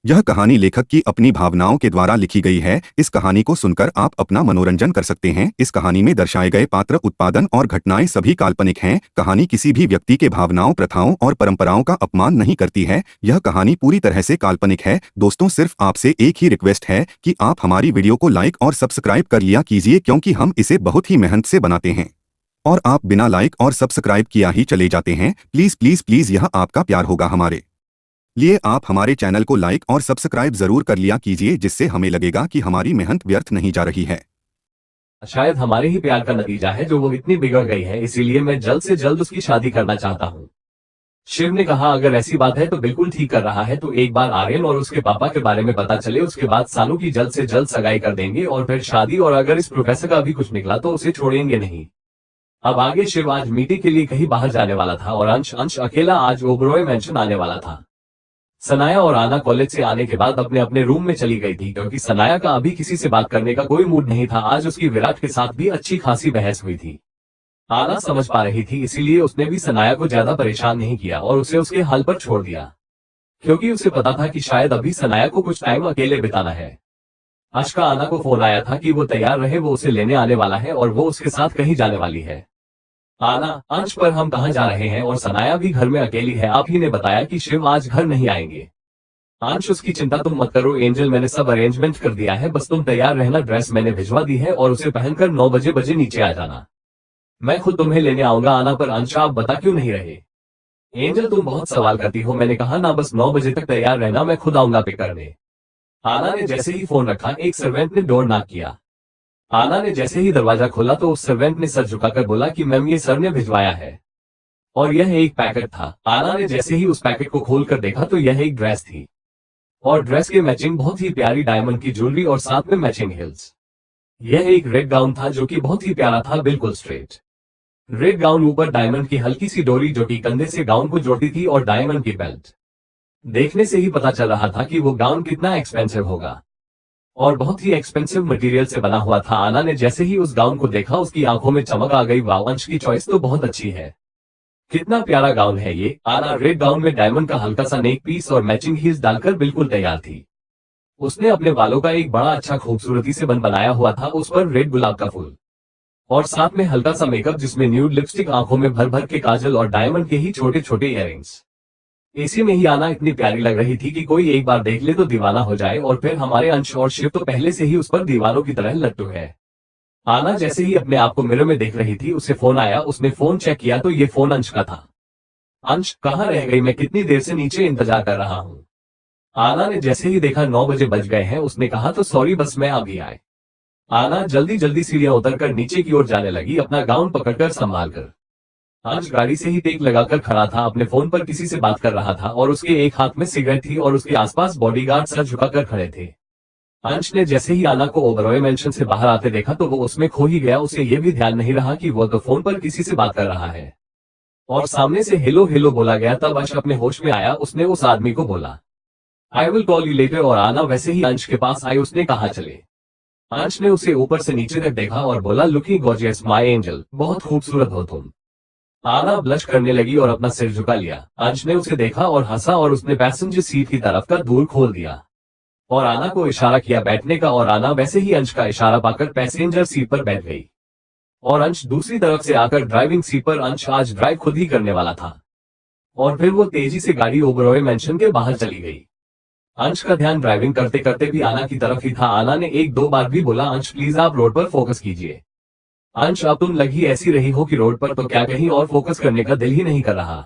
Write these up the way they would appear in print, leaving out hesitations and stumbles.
यह कहानी लेखक की अपनी भावनाओं के द्वारा लिखी गई है। इस कहानी को सुनकर आप अपना मनोरंजन कर सकते हैं। इस कहानी में दर्शाए गए पात्र, उत्पादन और घटनाएं सभी काल्पनिक हैं। कहानी किसी भी व्यक्ति के भावनाओं, प्रथाओं और परंपराओं का अपमान नहीं करती है। यह कहानी पूरी तरह से काल्पनिक है। दोस्तों, सिर्फ आपसे एक ही रिक्वेस्ट है कि आप हमारी वीडियो को लाइक और सब्सक्राइब कर लिया कीजिए, क्योंकि हम इसे बहुत ही मेहनत से बनाते हैं और आप बिना लाइक और सब्सक्राइब किया ही चले जाते हैं। प्लीज प्लीज प्लीज, यह आपका प्यार होगा हमारे लिए। आप हमारे चैनल को लाइक और सब्सक्राइब जरूर कर लिया कीजिए, जिससे हमें लगेगा कि हमारी मेहनत व्यर्थ नहीं जा रही है। शायद हमारे ही प्यार का नतीजा है जो वो इतनी बिगड़ गई है, इसीलिए मैं जल्द से जल्द उसकी शादी करना चाहता हूँ। शिव ने कहा, अगर ऐसी बात है तो बिल्कुल ठीक कर रहा है। तो एक बार आर्यन और उसके पापा के बारे में पता चले, उसके बाद सालों की जल्द से जल्द सगाई कर देंगे और फिर शादी। और अगर इस प्रोफेसर का भी कुछ निकला तो उसे छोड़ेंगे नहीं। अब आगे शिव आज मीटिंग के लिए कहीं बाहर जाने वाला था और अंश अकेला आज ओबरॉय मैंशन आने वाला था। सनाया और आना कॉलेज से आने के बाद अपने अपने रूम में चली गई थी, क्योंकि सनाया का अभी किसी से बात करने का कोई मूड नहीं था। आज उसकी विराट के साथ भी अच्छी खासी बहस हुई थी। आना समझ पा रही थी, इसीलिए उसने भी सनाया को ज्यादा परेशान नहीं किया और उसे उसके हाल पर छोड़ दिया, क्योंकि उसे पता था कि शायद अभी सनाया को कुछ टाइम अकेले बिताना है। आज का आना को फोन आया था कि वो तैयार रहे, वो उसे लेने आने वाला है और वो उसके साथ कहीं जाने वाली है। आना, अंश पर हम कहाँ जा रहे हैं? और सनाया भी घर में अकेली है। आप ही ने बताया कि शिव आज घर नहीं आएंगे। अंश, उसकी चिंता तुम मत करो एंजल, मैंने सब अरेंजमेंट कर दिया है, बस तुम तैयार रहना। ड्रेस मैंने भिजवा दी है और उसे पहनकर 9 बजे नीचे आ जाना। मैं खुद तुम्हें लेने आऊंगा। आना, पर अंश आप बता क्यों नहीं रहे? एंजल, तुम बहुत सवाल करती हो। मैंने कहा ना, बस 9 बजे तक तैयार रहना, मैं खुद आऊंगा पिक करने। आना ने जैसे ही फोन रखा, एक सर्वेंट ने डोर नॉक किया। आना ने जैसे ही दरवाजा खोला तो उस सर्वेंट ने सर झुकाकर बोला कि मैम, ये सर ने भिजवाया है और यह एक पैकेट था। आना ने जैसे ही उस पैकेट को खोलकर देखा तो यह एक ड्रेस थी और ड्रेस के मैचिंग बहुत ही प्यारी डायमंड की ज्वेलरी और साथ में मैचिंग हिल्स। यह एक रेड गाउन था जो कि बहुत ही प्यारा था, बिल्कुल स्ट्रेट रेड गाउन, ऊपर डायमंड की हल्की सी डोरी जो कि कंधे से गाउन को जोड़ती थी और डायमंड की बेल्ट। देखने से ही पता चल रहा था कि वो गाउन कितना एक्सपेंसिव होगा और बहुत ही एक्सपेंसिव मटेरियल से बना हुआ था। आना ने जैसे ही उस गाउन को देखा, उसकी आंखों में चमक आ गई। वाह, अंश की चॉइस तो बहुत अच्छी है, कितना प्यारा गाउन है ये। आना रेड गाउन में डायमंड का हल्का सा नेक पीस और मैचिंग हील्स डालकर बिल्कुल तैयार थी। उसने अपने बालों का एक बड़ा अच्छा खूबसूरती से बन बनाया हुआ था, उस पर रेड गुलाब का फूल और साथ में हल्का सा मेकअप, जिसमें न्यूड लिपस्टिक, आंखों में भर भर के काजल और डायमंड के ही छोटे छोटे इयररिंग्स। इसी में ही आना इतनी प्यारी लग रही थी कि कोई एक बार देख ले तो दीवाना हो जाए। और फिर हमारे अंश और शिव तो पहले से ही उस पर दीवानों की तरह लट्टू है। आना जैसे ही अपने आप को मिरर में देख रही थी, उसे फोन आया। उसने फोन चेक किया तो ये फोन अंश का था। अंश, कहाँ रह गई? मैं कितनी देर से नीचे इंतजार कर रहा हूँ। आना ने जैसे ही देखा 9 बजे बज गए हैं, उसने कहा तो सॉरी, बस मैं अभी आए। आना जल्दी जल्दी सीढ़ियां उतरकर नीचे की ओर जाने लगी, अपना गाउन पकड़कर संभाल कर। अंश गाड़ी से ही टेक लगाकर खड़ा था, अपने फोन पर किसी से बात कर रहा था और उसके एक हाथ में सिगरेट थी और उसके आसपास बॉडीगार्ड सर झुकाकर खड़े थे। अंश ने जैसे ही आना को ओबरॉय मैंशन से बाहर आते देखा तो वो उसमें खो ही गया। उसे ये भी ध्यान नहीं रहा कि वो तो फोन पर किसी से बात कर रहा है और सामने से हेलो हेलो बोला गया। तब अंश अपने होश में आया। उसने उस आदमी को बोला, I will call you later. और आना वैसे ही अंश के पास आई। उसने कहा, चले। अंश ने उसे ऊपर से नीचे तक देखा और बोला, लुकिंग गॉर्जियस माय एंजल, बहुत खूबसूरत हो तुम। आना ब्लश करने लगी और अपना सिर झुका लिया। अंश ने उसे देखा और हंसा और उसने पैसेंजर सीट की तरफ का दूर खोल दिया और आना को इशारा किया बैठने का। और आना वैसे ही अंश का इशारा पाकर पैसेंजर सीट पर बैठ गई और अंश दूसरी तरफ से आकर ड्राइविंग सीट पर। अंश आज ड्राइव खुद ही करने वाला था और फिर वो तेजी से गाड़ी ओबरॉय मैंशन के बाहर चली गई। अंश का ध्यान ड्राइविंग करते करते भी आना की तरफ ही था। आना ने एक दो बार भी बोला, अंश प्लीज आप रोड पर फोकस कीजिए। अंश, अब तुम लगी ऐसी रही हो कि रोड पर तो क्या कहीं और फोकस करने का दिल ही नहीं कर रहा।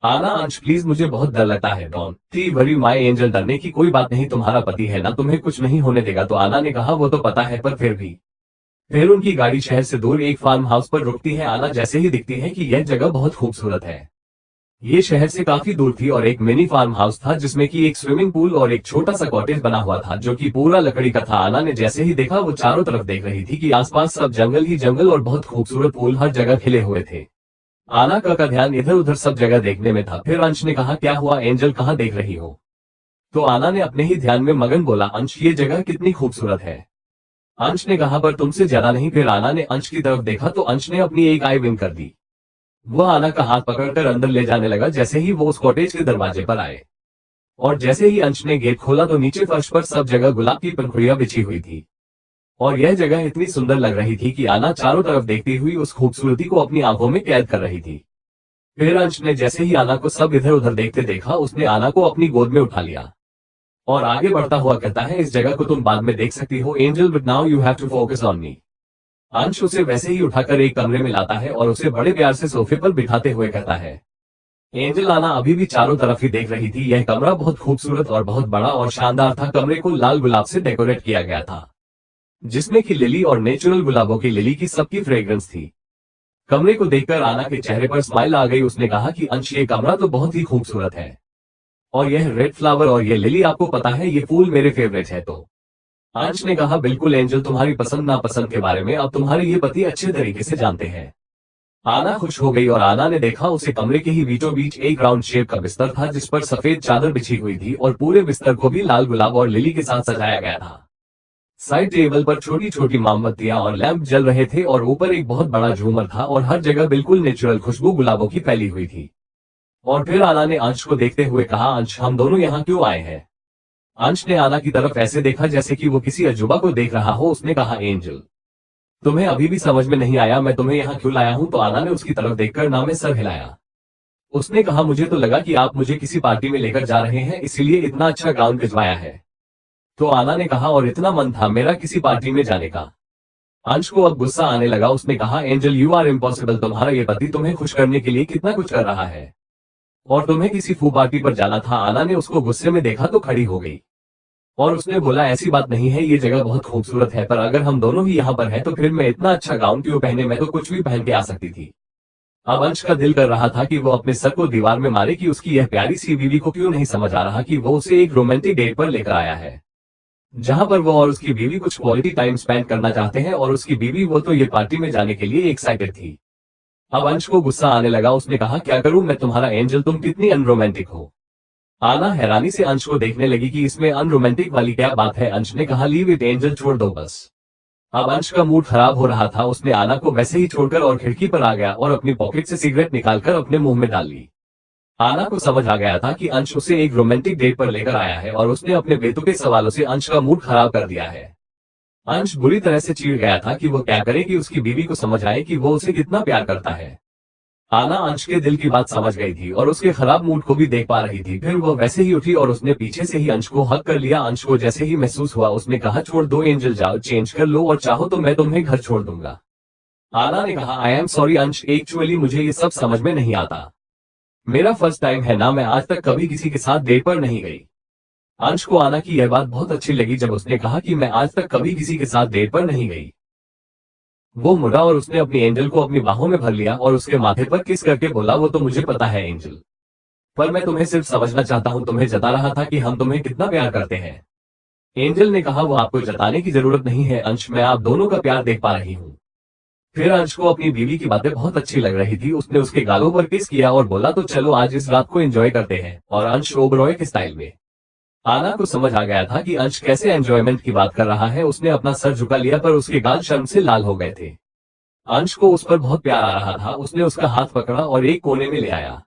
आना, अंश प्लीज, मुझे बहुत डर लगता है। डोंट वरी माय एंजल, डरने की कोई बात नहीं, तुम्हारा पति है ना, तुम्हें कुछ नहीं होने देगा। तो आना ने कहा, वो तो पता है, पर फिर भी। फिर उनकी गाड़ी शहर से दूर एक फार्म हाउस पर रुकती है। आना जैसे ही दिखती है कि यह जगह बहुत खूबसूरत है। ये शहर से काफी दूर थी और एक मिनी फार्म हाउस था, जिसमें कि एक स्विमिंग पूल और एक छोटा सा कॉटेज बना हुआ था जो कि पूरा लकड़ी का था। आना ने जैसे ही देखा, वो चारों तरफ देख रही थी कि आसपास सब जंगल ही जंगल और बहुत खूबसूरत फूल हर जगह खिले हुए थे। आना का ध्यान इधर उधर सब जगह देखने में था। फिर अंश ने कहा, क्या हुआ एंजल, कहाँ देख रही हो? तो आना ने अपने ही ध्यान में मगन बोला, अंश ये जगह कितनी खूबसूरत है। अंश ने कहा, पर तुमसे ज्यादा नहीं। फिर आना ने अंश की तरफ देखा तो अंश ने अपनी एक आई विंक कर दी। वह आना का हाथ पकड़कर अंदर ले जाने लगा। जैसे ही वो उस कॉटेज के दरवाजे पर आए, और जैसे ही अंश ने गेट खोला तो नीचे फर्श पर सब जगह गुलाब की पंखुड़ियां बिछी हुई थी और यह जगह इतनी सुंदर लग रही थी कि आना चारों तरफ देखती हुई उस खूबसूरती को अपनी आंखों में कैद कर रही थी। फिर अंश ने जैसे ही आना को सब इधर उधर देखते देखा, उसने आना को अपनी गोद में उठा लिया और आगे बढ़ता हुआ कहता है, इस जगह को तुम बाद में देख सकती हो angel, but now you have to focus on me. Ansh उसे वैसे ही उठाकर एक कमरे में लाता है और उसे बड़े प्यार से सोफे पर बिठाते हुए कहता है। एंजल आना अभी भी चारों तरफ ही देख रही थी। यह कमरा बहुत खूबसूरत और बहुत बड़ा और शानदार था। कमरे को लाल गुलाब से डेकोरेट किया गया था, जिसमें कि लिली और नेचुरल गुलाबों की लिली की सबकी फ्रेग्रेंस थी। कमरे को देखकर आना के चेहरे पर स्माइल आ गई। उसने कहा कि अंश, ये कमरा तो बहुत ही खूबसूरत है और यह रेड फ्लावर और ये लिली, आपको पता है ये फूल मेरे फेवरेट है। तो अंश ने कहा, बिल्कुल एंजल, तुम्हारी पसंद नापसंद के बारे में अब तुम्हारे ये पति अच्छे तरीके से जानते हैं। आना खुश हो गई और आना ने देखा उसे कमरे के ही बीचों बीच एक राउंड शेप का बिस्तर था, जिस पर सफेद चादर बिछी हुई थी और पूरे बिस्तर को भी लाल गुलाब और लिली के साथ सजाया गया था। साइड टेबल पर छोटी छोटी मोमबत्तियां और लैंप जल रहे थे और ऊपर एक बहुत बड़ा झूमर था और हर जगह बिल्कुल नेचुरल खुशबू गुलाबों की फैली हुई थी। और फिर आना ने अंश को देखते हुए कहा, अंश, हम दोनों यहाँ क्यों आए हैं? अंश ने आना की तरफ ऐसे देखा जैसे कि वो किसी अजूबा को देख रहा हो। उसने कहा, एंजल, तुम्हें अभी भी समझ में नहीं आया मैं तुम्हें यहाँ क्यों लाया हूँ? तो आना ने उसकी तरफ देखकर ना में सर हिलाया। उसने कहा, मुझे तो लगा कि आप मुझे किसी पार्टी में लेकर जा रहे हैं, इसीलिए इतना अच्छा गाउन भिजवाया है। तो आना ने कहा, और इतना मन था मेरा किसी पार्टी में जाने का। अंश को अब गुस्सा आने लगा। उसने कहा, एंजल, यू आर इम्पॉसिबल। तुम्हारा ये पति तुम्हें खुश करने के लिए कितना कुछ कर रहा है और तुम्हें किसी फू पार्टी पर जाना था। आना ने उसको गुस्से में देखा तो खड़ी हो गई और उसने बोला, ऐसी बात नहीं है, ये जगह बहुत खूबसूरत है, पर अगर हम दोनों ही यहाँ पर हैं तो फिर मैं इतना अच्छा गाउन क्यों पहने? मैं तो कुछ भी पहन के आ सकती थी। अब अंश का दिल कर रहा था कि वो अपने सर को दीवार में मारे कि उसकी यह प्यारी सी बीवी को क्यों नहीं समझ आ रहा कि वो उसे एक रोमांटिक डेट पर लेकर आया है, जहां पर वो और उसकी बीवी कुछ क्वालिटी टाइम स्पेंड करना चाहते हैं। और उसकी बीवी वो तो ये पार्टी में जाने के लिए एक्साइटेड थी। अब अंश को गुस्सा आने लगा। उसने कहा, क्या करूं मैं तुम्हारा एंजल, तुम कितनी अनरोमांटिक हो। आना हैरानी से अंश को देखने लगी कि इसमें अनरोमांटिक वाली क्या बात है। अंश ने कहा, लीव इट एंजल, छोड़ दो बस। अब अंश का मूड खराब हो रहा था। उसने आना को वैसे ही छोड़कर और खिड़की पर आ गया और अपनी पॉकेट से सिगरेट निकालकर अपने मुंह में डाल ली। आना को समझ आ गया था कि अंश उसे एक रोमांटिक डेट पर लेकर आया है और उसने अपने बेतुके सवालों से अंश का मूड खराब कर दिया है। अंश बुरी तरह से चिढ़ गया था कि वो क्या करे कि उसकी बीवी को समझ आए कि वो उसे कितना प्यार करता है। आना अंश के दिल की बात समझ गई थी और उसके खराब मूड को भी देख पा रही थी। फिर वो वैसे ही उठी और उसने पीछे से ही अंश को हक कर लिया। अंश को जैसे ही महसूस हुआ उसने कहा, छोड़ दो एंजल, जाओ चेंज कर लो और चाहो तो मैं तुम्हें घर छोड़ दूंगा। आना ने कहा, आई एम सॉरी अंश, एक्चुअली मुझे ये सब समझ में नहीं आता। मेरा फर्स्ट टाइम है ना, मैं आज तक कभी किसी के साथ डेट पर नहीं गई। अंश को आना की यह बात बहुत अच्छी लगी जब उसने कहा कि मैं आज तक कभी किसी के साथ डेट पर नहीं गई। वो मुड़ा और उसने अपनी एंजल को अपनी बाहों में भर लिया और उसके माथे पर किस करके बोला, वो तो मुझे पता है एंजल, पर मैं तुम्हें सिर्फ समझना चाहता हूं। तुम्हें जता रहा था कि हम तुम्हें कितना प्यार करते हैं। एंजल ने कहा, वो आपको जताने की जरूरत नहीं है अंश, मैं आप दोनों का प्यार देख पा रही हूँ। फिर अंश को अपनी बीवी की बातें बहुत अच्छी लग रही थी। उसने उसके गालों पर किस किया और बोला, तो चलो आज इस रात को एंजॉय करते हैं, और अंश ओबरॉय के स्टाइल में। आना को समझ आ गया था कि अंश कैसे एंजॉयमेंट की बात कर रहा है। उसने अपना सर झुका लिया पर उसके गाल शर्म से लाल हो गए थे। अंश को उस पर बहुत प्यार आ रहा था। उसने उसका हाथ पकड़ा और एक कोने में ले आया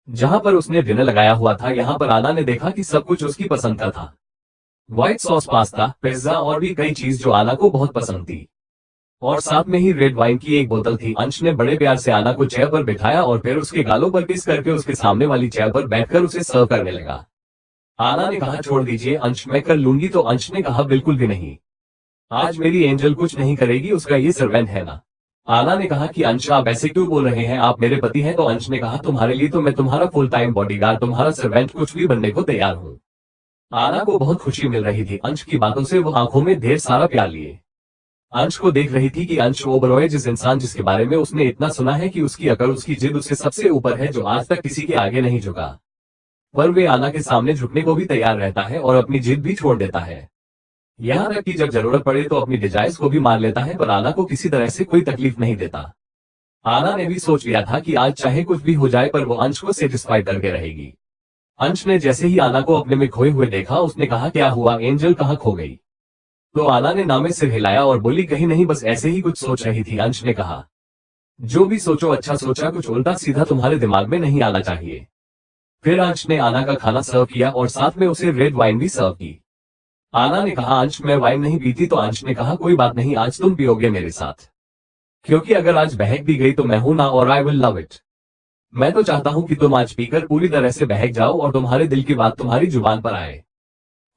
जहां पर उसने डिनर लगाया हुआ था। यहाँ पर आना ने देखा कि सब कुछ उसकी पसंद का था, व्हाइट सॉस पास्ता, पिज्जा और भी कई चीज जो आना को बहुत पसंद थी, और साथ में ही रेड वाइन की एक बोतल थी। अंश ने बड़े प्यार से आना को चेयर पर बिठाया और फिर उसके गालों पर किस करके उसके सामने वाली चेयर पर बैठकर उसे सर्व करने लगा। आना ने कहा, छोड़ दीजिए अंश, मैं कर लूंगी। तो अंश ने कहा, बिल्कुल भी नहीं, आज मेरी एंजल कुछ नहीं करेगी, उसका ये सर्वेंट है ना। आना ने कहा कि अंश, आप ऐसे क्यों बोल रहे हैं, आप मेरे पति हैं। तो अंश ने कहा, तुम्हारे लिए तो मैं तुम्हारा फुल टाइम बॉडीगार्ड, तुम्हारा सर्वेंट, कुछ भी बनने को तैयार हूँ। आना को बहुत खुशी मिल रही थी। अंश की बातों से वो आंखों में ढेर सारा प्यार लिए अंश को देख रही थी कि अंश ओबरॉय, जिस इंसान जिसके बारे में उसने इतना सुना है कि उसकी अकल, उसकी जिद उससे सबसे ऊपर है, जो आज तक किसी के आगे नहीं झुका, पर वे आना के सामने झुकने को भी तैयार रहता है और अपनी जिद भी छोड़ देता है। यहाँ तक कि जब जरूरत पड़े तो अपनी डिजायर्स को भी मान लेता है, पर आना को किसी तरह से कोई तकलीफ नहीं देता। आना ने भी सोच लिया था कि आज चाहे कुछ भी हो जाए पर वो अंश को सेटिस्फाई करके रहेगी। अंश ने जैसे ही आना को अपने में खोए हुए देखा उसने कहा, क्या हुआ एंजल, कहाँ खो गई? तो आना ने नामे सिर हिलाया और बोली, कहीं नहीं, बस ऐसे ही कुछ सोच रही थी। अंश ने कहा, जो भी सोचो अच्छा सोचा, कुछ उल्टा सीधा तुम्हारे दिमाग में नहीं आना चाहिए। फिर अंश ने आना का खाना सर्व किया और साथ में उसे रेड वाइन भी सर्व की। आना ने कहा अंश मैं वाइन नहीं पीती, तो अंश ने कहा कोई बात नहीं, आज तुम पियोगे मेरे साथ, क्योंकि अगर आज बहक भी गई तो मैं हूं ना, और आई विल लव इट। मैं तो चाहता हूं कि तुम आज पीकर पूरी तरह से बहक जाओ और तुम्हारे दिल की बात तुम्हारी जुबान पर आए,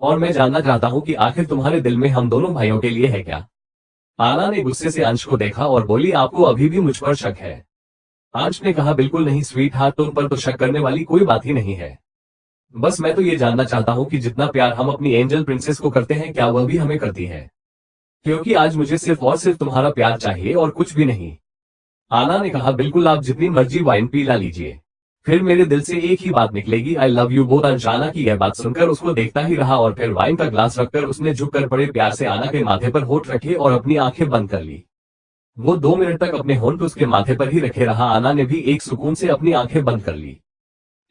और मैं जानना चाहता हूं कि आखिर तुम्हारे दिल में हम दोनों भाइयों के लिए है क्या। आना ने गुस्से से अंश को देखा और बोली आपको अभी भी मुझ पर शक है। अंश ने कहा बिल्कुल नहीं स्वीट हार्ट, तुम पर तो शक करने वाली कोई बात ही नहीं है। बस मैं तो ये जानना चाहता हूं कि जितना प्यार हम अपनी एंजल प्रिंसेस को करते हैं क्या वह भी हमें करती है, क्योंकि आज मुझे सिर्फ और सिर्फ तुम्हारा प्यार चाहिए और कुछ भी नहीं। आना ने कहा बिल्कुल, आप जितनी मर्जी वाइन पीला लीजिए, फिर मेरे दिल से एक ही बात निकलेगी, आई लव यू बोथ। अंश आना की यह बात सुनकर उसको देखता ही रहा और फिर वाइन का ग्लास रखकर उसने झुककर बड़े प्यार से आना के माथे पर होंठ रखे और अपनी आंखें बंद कर ली। वो 2 मिनट तक अपने होंठ उसके माथे पर ही रखे रहा। आना ने भी एक सुकून से अपनी आंखें बंद कर ली।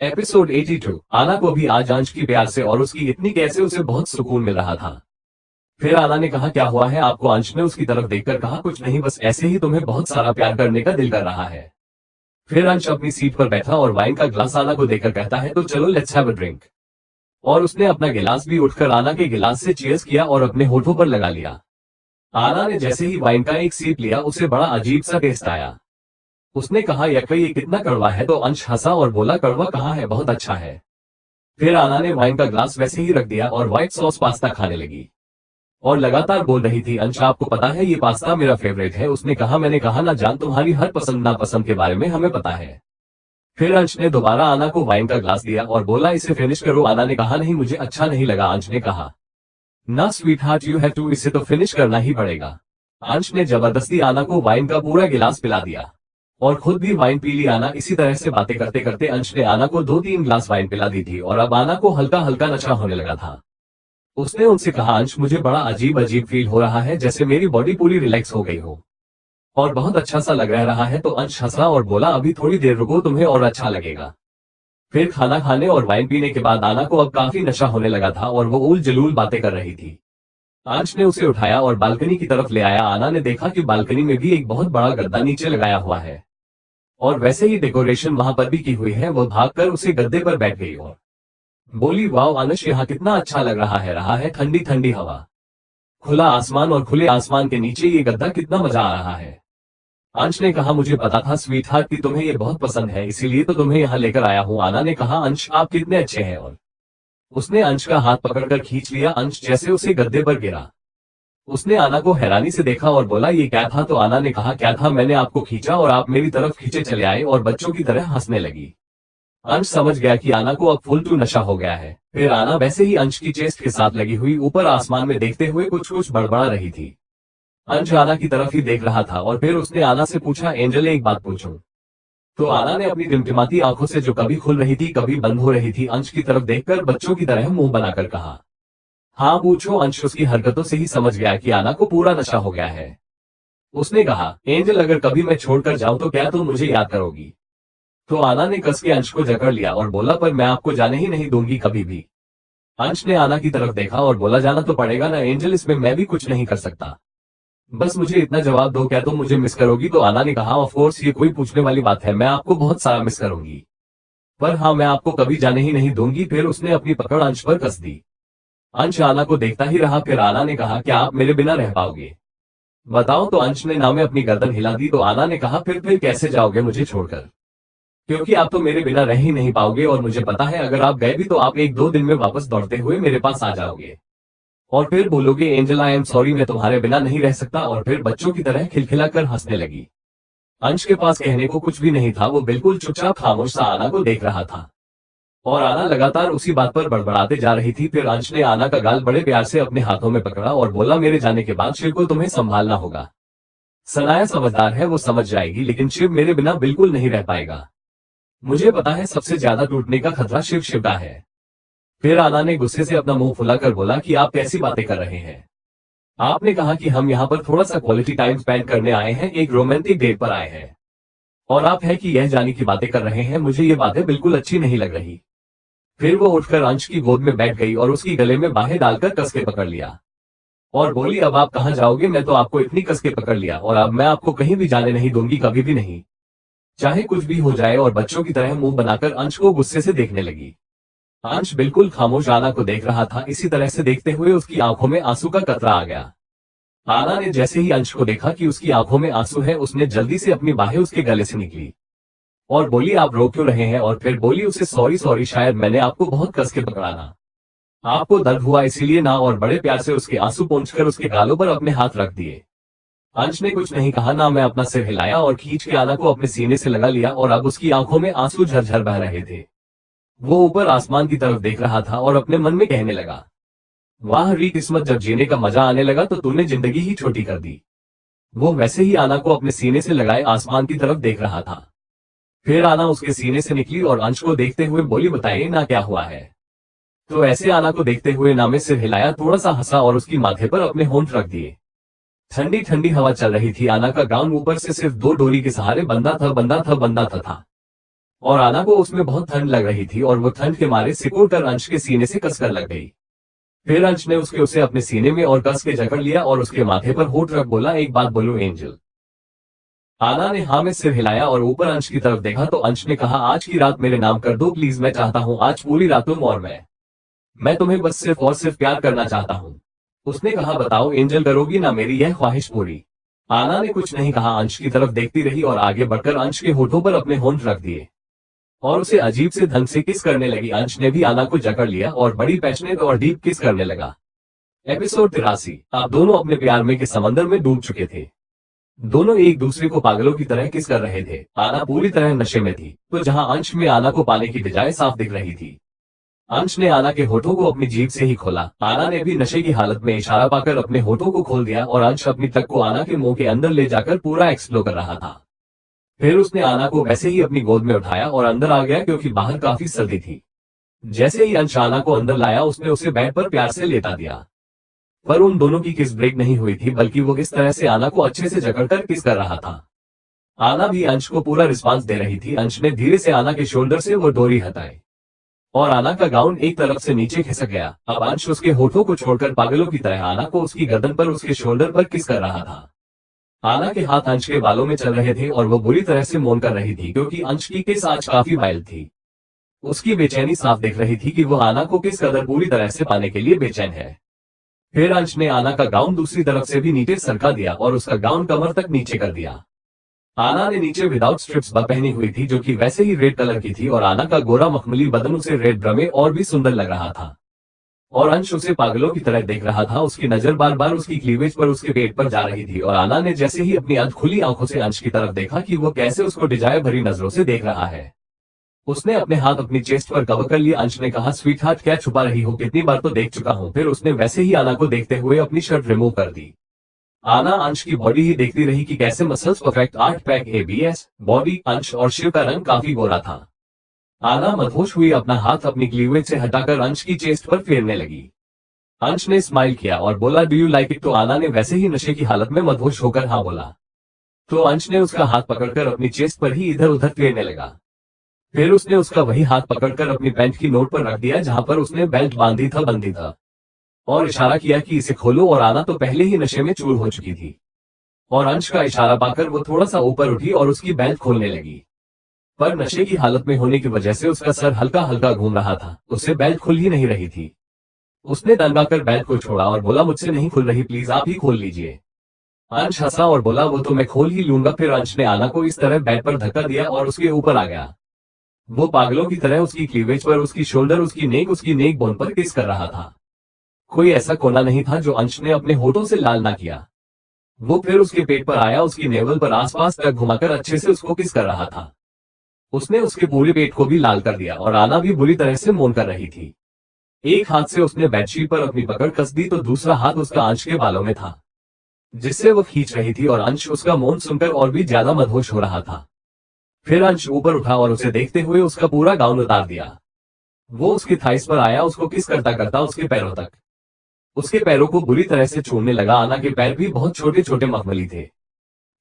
एपिसोड 82। आना को भी आज अंश की प्यार से और उसकी इतनी कैसे उसे बहुत सुकून मिल रहा था। फिर आना ने कहा क्या हुआ है आपको। अंश ने उसकी तरफ देखकर कहा कुछ नहीं, बस ऐसे ही तुम्हें बहुत सारा प्यार करने का दिल कर रहा है। फिर अंश अपनी सीट पर बैठा और वाइन का ग्लास आना को देकर कहता है तो चलो लेट्स हैव अ ड्रिंक। और उसने अपना गिलास भी उठकर आना के गिलास से चीयर्स किया और अपने होठों पर लगा लिया। आना ने जैसे ही वाइन का एक सीप लिया उसे बड़ा अजीब सा टेस्ट आया। उसने कहा यक्का ये कितना कड़वा है, तो अंश हंसा और बोला कड़वा कहाँ है, बहुत अच्छा है। फिर आना ने वाइन का ग्लास वैसे ही रख दिया और व्हाइट सॉस पास्ता खाने लगी और लगातार बोल रही थी अंश आपको पता है ये पास्ता मेरा फेवरेट है। उसने कहा मैंने कहा ना जान, तुम्हारी हर पसंद नापसंद के बारे में हमें पता है। फिर अंश ने दोबारा आना को वाइन का ग्लास दिया और बोला इसे फिनिश करो। आना ने कहा नहीं मुझे अच्छा नहीं लगा। अंश ने कहा ना sweetheart you have to, इसे तो फिनिश करना ही पड़ेगा। अंश ने जबरदस्ती आना को वाइन का पूरा गिलास पिला दिया और खुद भी वाइन पी ली। आना इसी तरह से बातें करते करते अंश ने आना को 2-3 ग्लास वाइन पिला दी थी और अब आना को हल्का हल्का नशा होने लगा था। उसने उनसे कहा अंश मुझे बड़ा अजीब अजीब फील हो रहा है, जैसे मेरी बॉडी पूरी रिलैक्स हो गई हो और बहुत अच्छा सा लग रहा है। तो अंश हंसा और बोला अभी थोड़ी देर रुको, तुम्हें और अच्छा लगेगा। फिर खाना खाने और वाइन पीने के बाद आना को अब काफी नशा होने लगा था और वो उल जलूल बातें कर रही थी। अंश ने उसे उठाया और बालकनी की तरफ ले आया। आना ने देखा कि बालकनी में भी एक बहुत बड़ा गद्दा नीचे लगाया हुआ है और वैसे ही डेकोरेशन वहां पर भी की हुई है। वो भागकर उसे गद्दे पर बैठ गई और बोली वाओ अनुष, यहाँ कितना अच्छा लग रहा है ठंडी ठंडी हवा, खुला आसमान और खुले आसमान के नीचे ये गद्दा, कितना मजा आ रहा है। अंश ने कहा मुझे पता था स्वीट हार्ट कि तुम्हें ये बहुत पसंद है, इसीलिए तो तुम्हें यहाँ लेकर आया हूँ। आना ने कहा अंश आप कितने अच्छे हैं, और उसने अंश का हाथ पकड़कर खींच लिया। अंश जैसे उसे गद्दे पर गिरा। उसने आना को हैरानी से देखा और बोला ये क्या था। तो आना ने कहा क्या था, मैंने आपको खींचा और आप मेरी तरफ खींचे चले आए और बच्चों की तरह हंसने लगी। अंश समझ गया कि आना को अब फुल टू नशा हो गया है। फिर आना वैसे ही अंश की चेस्ट के साथ लगी हुई ऊपर आसमान में देखते हुए कुछ कुछ बड़बड़ा रही थी। अंश आना की तरफ ही देख रहा था और फिर उसने आना से पूछा एंजल एक बात पूछूं। तो आना ने अपनी टिमटिमाती आंखों से जो कभी खुल रही थी कभी बंद हो रही थी अंश की तरफ देखकर बच्चों की तरह मुंह बनाकर कहा हाँ पूछो। अंश उसकी हरकतों से ही समझ गया कि आना को पूरा नशा हो गया है। उसने कहा एंजल अगर कभी मैं छोड़कर जाऊं तो क्या तुम मुझे याद करोगी। तो आना ने कस के अंश को जकड़ लिया और बोला पर मैं आपको जाने ही नहीं दूंगी कभी भी। अंश ने आना की तरफ देखा और बोला जाना तो पड़ेगा ना एंजल, इसमें मैं भी कुछ नहीं कर सकता, बस मुझे इतना जवाब दो क्या तुम मुझे मिस करोगी। तो आना ने कहा ऑफ कोर्स ये कोई पूछने वाली बात है, मैं आपको बहुत सारा मिस करूंगी, पर हाँ मैं आपको कभी जाने ही नहीं दूंगी। फिर उसने अपनी पकड़ अंश पर कस दी। अंश आना को देखता ही रहा। फिर आना ने कहा क्या आप मेरे बिना रह पाओगे, बताओ। तो अंश ने ना में अपनी गर्दन हिला दी। तो आना ने कहा फिर कैसे जाओगे मुझे छोड़कर, क्योंकि आप तो मेरे बिना रह ही नहीं पाओगे और मुझे पता है अगर आप गए भी तो आप 1-2 दिन में वापस दौड़ते हुए मेरे पास आ जाओगे और फिर बोलोगे एंजल आई एम सॉरी, मैं तुम्हारे बिना नहीं रह सकता, और फिर बच्चों की तरह खिलखिलाकर हंसने लगी। अंश के पास कहने को कुछ भी नहीं था, वो बिल्कुल चुपचाप खामोश सा आना को देख रहा था और आना लगातार उसी बात पर बड़बड़ाते जा रही थी। फिर अंश ने आना का गाल बड़े प्यार से अपने हाथों में पकड़ा और बोला मेरे जाने के बाद शिव को तुम्हें संभालना होगा। सनाया समझदार है, वो समझ जाएगी, लेकिन शिव मेरे बिना बिल्कुल नहीं रह पाएगा। मुझे पता है सबसे ज्यादा टूटने का खतरा शिव का है। फिर आना ने गुस्से से अपना मुंह फुलाकर बोला कि आप कैसी बातें कर रहे हैं, आपने कहा कि हम यहाँ पर थोड़ा सा क्वालिटी टाइम स्पेंड करने आए हैं, एक रोमांटिक डेट पर आए हैं, और आप है कि यह जाने की बातें कर रहे हैं। मुझे ये बातें बिल्कुल अच्छी नहीं लग रही। फिर वो उठकर अंश की गोद में बैठ गई और उसकी गले में बाहें डालकर कस के पकड़ लिया और बोली अब आप कहाँ जाओगे, मैं तो आपको इतनी कस के पकड़ लिया और अब मैं आपको कहीं भी जाने नहीं दूंगी, कभी भी नहीं। चाहे कुछ भी हो जाए, और बच्चों की तरह मुंह बनाकर अंश को गुस्से से देखने लगी। अंश बिल्कुल खामोश आना को देख रहा था। इसी तरह से देखते हुए उसकी आंखों में आंसू का कतरा आ गया। आना ने जैसे ही अंश को देखा कि उसकी आंखों में आंसू है, उसने जल्दी से अपनी बाहें उसके गले से निकली और बोली, आप रो क्यों रहे हैं? और फिर बोली उसे, सॉरी सॉरी, शायद मैंने आपको बहुत कस के पकड़ा ना, आपको दर्द हुआ इसीलिए ना। और बड़े प्यार से उसके आंसू पोंछकर उसके गालों पर अपने हाथ रख दिए। अंश ने कुछ नहीं कहा ना, मैं अपना सिर हिलाया और खींच के आना को अपने सीने से लगा लिया, और अब उसकी आंखों में आंसू झरझर बह रहे थे। वो ऊपर आसमान की तरफ देख रहा था और अपने मन में कहने लगा, वाह री किस्मत, जब जीने का मजा आने लगा तो तूने जिंदगी ही छोटी कर दी। वो वैसे ही आना को अपने सीने से लगाए आसमान की तरफ देख रहा था। फिर आना उसके सीने से निकली और अंश को देखते हुए बोली, बताइए ना क्या हुआ है? तो ऐसे आना को देखते हुए ना में सिर हिलाया, थोड़ा सा हंसा और उसकी माथे पर अपने होंठ रख दिए। ठंडी ठंडी हवा चल रही थी। आना का गाउन ऊपर से सिर्फ 2 डोरी के सहारे बंधा था और आना को उसमें बहुत ठंड लग रही थी, और वो ठंड के मारे सिकुड़ कर अंश के सीने से कसकर लग गई। फिर अंश ने उसे अपने सीने में और कस के जकड़ लिया और उसके माथे पर होठ रख बोला, एक बात बोलो एंजल। आना ने हाँ में सिर हिलाया और ऊपर अंश की तरफ देखा तो अंश ने कहा, आज की रात मेरे नाम कर दो प्लीज, मैं चाहता हूँ आज पूरी रात तुम और मैं तुम्हें बस सिर्फ और सिर्फ प्यार करना चाहता हूँ। उसने कहा, बताओ एंजल, करोगी ना मेरी यह ख्वाहिश पूरी? आना ने कुछ नहीं कहा, अंश की तरफ देखती रही और आगे बढ़कर अंश के होठों पर अपने होंठ रख दिए और उसे अजीब से ढंग से किस करने लगी। अंश ने भी आना को जकड़ लिया और बड़ी पैशनेट और डीप किस करने लगा। एपिसोड 83। अब दोनों अपने प्यार में के समंदर में डूब चुके थे। दोनों एक दूसरे को पागलों की तरह किस कर रहे थे। आना पूरी तरह नशे में थी, तो जहां अंश में आना को पाने की बजाय साफ दिख रही थी। अंश ने आना के होठों को अपनी जीभ से ही खोला। आना ने भी नशे की हालत में इशारा पाकर अपने होठों को खोल दिया और अंश अपनी तक को आना के मुंह के अंदर ले जाकर पूरा एक्सप्लोर कर रहा था। फिर उसने आना को वैसे ही अपनी गोद में उठाया और अंदर आ गया, क्योंकि बाहर काफी सर्दी थी। जैसे ही अंश आना को अंदर लाया, उसने उसे बेड पर प्यार से लेटा दिया। पर उन दोनों की किस ब्रेक नहीं हुई थी, बल्कि वो इस तरह से आना को अच्छे से जकड़कर किस कर रहा था। आना भी अंश को पूरा रिस्पांस दे रही थी। अंश ने धीरे से आना के शोल्डर से वो डोरी हटाई और आना का गाउन एक तरफ से नीचे खिसक गया। अब अंश उसके होठों को छोड़कर पागलों की तरह आना को उसकी गर्दन पर उसके शोल्डर पर किस कर रहा था। आना के हाथ अंश के बालों में चल रहे थे और वो बुरी तरह से मौन कर रही थी, क्योंकि अंश की किस आज काफी वाइल्ड थी। उसकी बेचैनी साफ दिख रही थी कि वो आना को किस कदर पूरी तरह से पाने के लिए बेचैन है। फिर अंश ने आना का गाउन दूसरी तरफ से भी नीचे सरका दिया और उसका गाउन कमर तक नीचे कर दिया। आना ने नीचे विदाउट स्ट्रिप्स पहनी हुई थी, जो कि वैसे ही रेड कलर की थी, और आना का गोरा मखमली बदन उसे रेड ड्रमे और भी सुंदर लग रहा था। और अंश उसे पागलों की तरह देख रहा था। उसकी नजर बार बार उसकी क्लीवेज पर उसके पेट पर जा रही थी, और आना ने जैसे ही अपनी अध खुली आंखों से अंश की तरफ देखा कि वो कैसे उसको डिजायर भरी नजरों से देख रहा है, उसने अपने हाथ अपनी चेस्ट पर कवर कर लिया। अंश ने कहा, स्वीट हार्ट, क्या छुपा रही हो? कितनी बार तो देख चुका हूं। फिर उसने वैसे ही आना को देखते हुए अपनी शर्ट रिमूव कर दी। आना अंश की बॉडी ही देखती रही कि कैसे muscles perfect 8 pack ABS body. अंश और शिव का रंग काफी गोरा था। आना मदहोश हुई अपना हाथ अपनी क्लीवेज से हटाकर अंश की चेस्ट पर फेरने लगी। अंश ने स्माइल किया और बोला, डू यू लाइक इट? तो आना ने वैसे ही नशे की हालत में मदहोश होकर हाँ बोला। तो अंश ने उसका हाथ पकड़कर अपनी चेस्ट पर ही इधर उधर फेरने लगा। फिर उसने उसका वही हाथ पकड़कर अपनी पैंट की नोट पर रख दिया जहां पर उसने बेल्ट बंदी था और इशारा किया कि इसे खोलो। और आना तो पहले ही नशे में चूर हो चुकी थी, और अंश का इशारा पाकर वो थोड़ा सा ऊपर उठी और उसकी बेल्ट खोलने लगी। पर नशे की हालत में होने की वजह से उसका सर हल्का हल्का घूम रहा था, उससे बेल्ट खुल ही नहीं रही थी। उसने दंगाकर बेल्ट को छोड़ा और बोला, मुझसे नहीं खुल रही, प्लीज आप ही खोल लीजिए। अंश हंसा और बोला, वो तो मैं खोल ही लूंगा। फिर अंश ने आना को इस तरह बेड पर धक्का दिया और उसके ऊपर आ गया। वो पागलों की तरह उसकी क्लीवेज पर, उसकी शोल्डर, उसकी नेक बोन पर किस कर रहा था। कोई ऐसा कोना नहीं था जो अंश ने अपने होठों से लाल ना किया। वो फिर उसके पेट पर आया, उसकी नेवल पर आसपास तक घुमाकर अच्छे से उसको किस कर रहा था। उसने उसके पूरे पेट को भी लाल कर दिया और आना भी बुरी तरह से मौन कर रही थी। एक हाथ से उसने बेडशीट पर अपनी पकड़ कस दी तो दूसरा हाथ उसका अंश के बालों में था, जिससे वो खींच रही थी, और अंश उसका मौन सुनकर और भी ज्यादा मदहोश हो रहा था। फिर अंश ऊपर उठा और उसे देखते हुए उसका पूरा गाउन उतार दिया। वो उसके थाइस पर आया, उसको किस करता करता उसके पैरों तक, उसके पैरों को बुरी तरह से चूमने लगा। आना के पैर भी बहुत छोटे छोटे मखमली थे।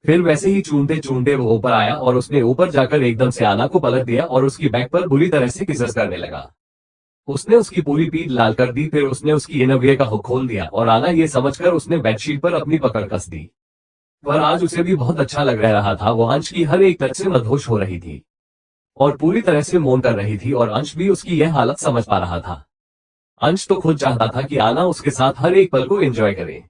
फिर वैसे ही चूमते चूमते वो ऊपर आया और उसने ऊपर जाकर एकदम से आना को पलट दिया और उसकी बैक पर बुरी तरह से किस करने लगा। उसने उसकी पूरी पीठ लाल कर दी। फिर उसने उसकी इनरवियर का हुक खोल दिया और आना ये समझकर उसने बेडशीट पर अपनी पकड़ कस दी। पर आज उसे भी बहुत अच्छा लग रहा था। वो अंश की हर एक टच से मदहोश हो रही थी और पूरी तरह से मौन कर रही थी, और अंश भी उसकी यह हालत समझ पा रहा था। अंश तो खुद चाहता था कि आना उसके साथ हर एक पल को एंजॉय करे।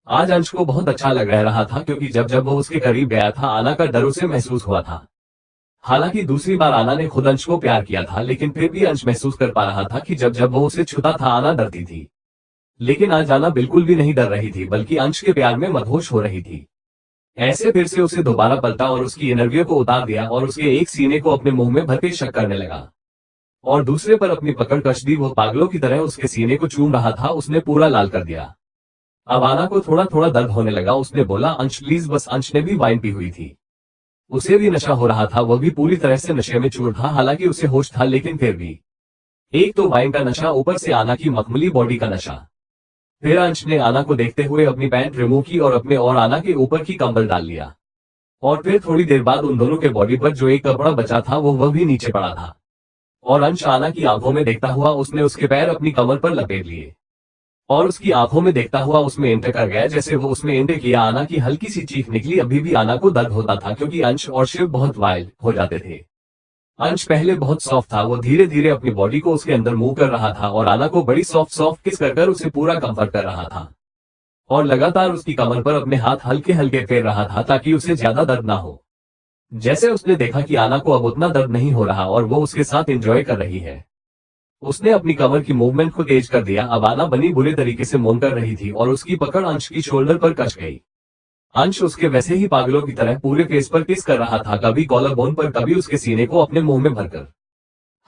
आज अंश को बहुत अच्छा लग रहा था, क्योंकि जब जब वो उसके करीब गया था आना का डर उसे महसूस हुआ था। हालांकि दूसरी बार आना ने खुद अंश को प्यार किया था, लेकिन फिर भी अंश महसूस कर पा रहा था कि जब जब वो उसे छूता था आना डरती थी। लेकिन आज आना बिल्कुल भी नहीं डर रही थी, बल्कि अंश के प्यार में मदहोश हो रही थी। ऐसे फिर से उसे दोबारा पलटा और उसकी एनर्जी को उतार दिया और उसके एक सीने को अपने मुंह में भर के शक करने लगा, और दूसरे पर अपनी पकड़ कस दी। वो पागलों की तरह उसके सीने को चूम रहा था, उसने पूरा लाल कर दिया। अब आना को थोड़ा थोड़ा दर्द होने लगा। उसने बोला, अंश प्लीज बस। अंश ने भी वाइन पी हुई थी, उसे भी नशा हो रहा था, वह भी पूरी तरह से नशे में चूर था। हालांकि उसे होश था, लेकिन फिर भी एक तो वाइन का नशा, ऊपर से आना की मखमली बॉडी का नशा। फिर अंश ने आना को देखते हुए अपनी पैंट रिमूव की और अपने और आना के ऊपर की कंबल डाल लिया, और फिर थोड़ी देर बाद उन दोनों के बॉडी पर जो एक कपड़ा बचा था वह भी नीचे पड़ा था, और अंश आना की आंखों में देखता हुआ उसने उसके पैर अपनी कमर पर लपेट लिए और उसकी आंखों में देखता हुआ उसमें एंटर कर गया। जैसे वो उसमें एंटर किया, आना की हल्की सी चीख निकली। अभी भी आना को दर्द होता था, क्योंकि अंश और शिव बहुत वाइल्ड हो जाते थे। अंश पहले बहुत सॉफ्ट था, वो धीरे धीरे अपनी बॉडी को उसके अंदर मूव कर रहा था और आना को बड़ी सॉफ्ट सॉफ्ट किस कर उसे पूरा कंफर्ट कर रहा था, और लगातार उसकी कमर पर अपने हाथ हल्के हल्के फेर रहा था ताकि उसे ज्यादा दर्द ना हो। जैसे उसने देखा कि आना को अब उतना दर्द नहीं हो रहा और वो उसके साथ एंजॉय कर रही है, उसने अपनी कमर की मूवमेंट को तेज कर दिया। अब आना बनी बुरे तरीके से मौन कर रही थी और उसकी पकड़ अंश की शोल्डर पर कस गई। अंश उसके वैसे ही पागलों की तरह पूरे फेस पर किस कर रहा था, कभी कॉलर बोन पर, कभी उसके सीने को अपने मुंह में भरकर।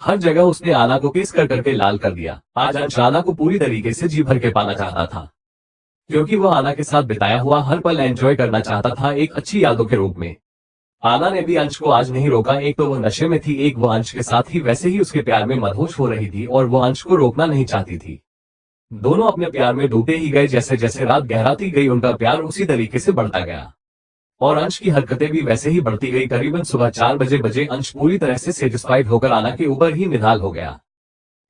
हर जगह उसने आना को किस कर करके लाल कर दिया। आज अंश आना को पूरी तरीके से जी भर के पाना चाहता था, क्योंकि वह आना के साथ बिताया हुआ हर पल एंजॉय करना चाहता था, एक अच्छी यादों के रूप में। आना ने भी अंश को आज नहीं रोका। एक तो वह नशे में थी, एक वो अंश के साथ ही वैसे ही उसके प्यार में मदहोश हो रही थी, और वो अंश को रोकना नहीं चाहती थी। दोनों अपने प्यार में डूबते ही गए। जैसे जैसे रात गहराती गई उनका प्यार उसी तरीके से बढ़ता गया, और अंश की हरकतें भी वैसे ही बढ़ती गई। करीबन सुबह 4 बजे अंश पूरी तरह से सेटिस्फाइड होकर आना के ऊपर ही निढाल हो गया।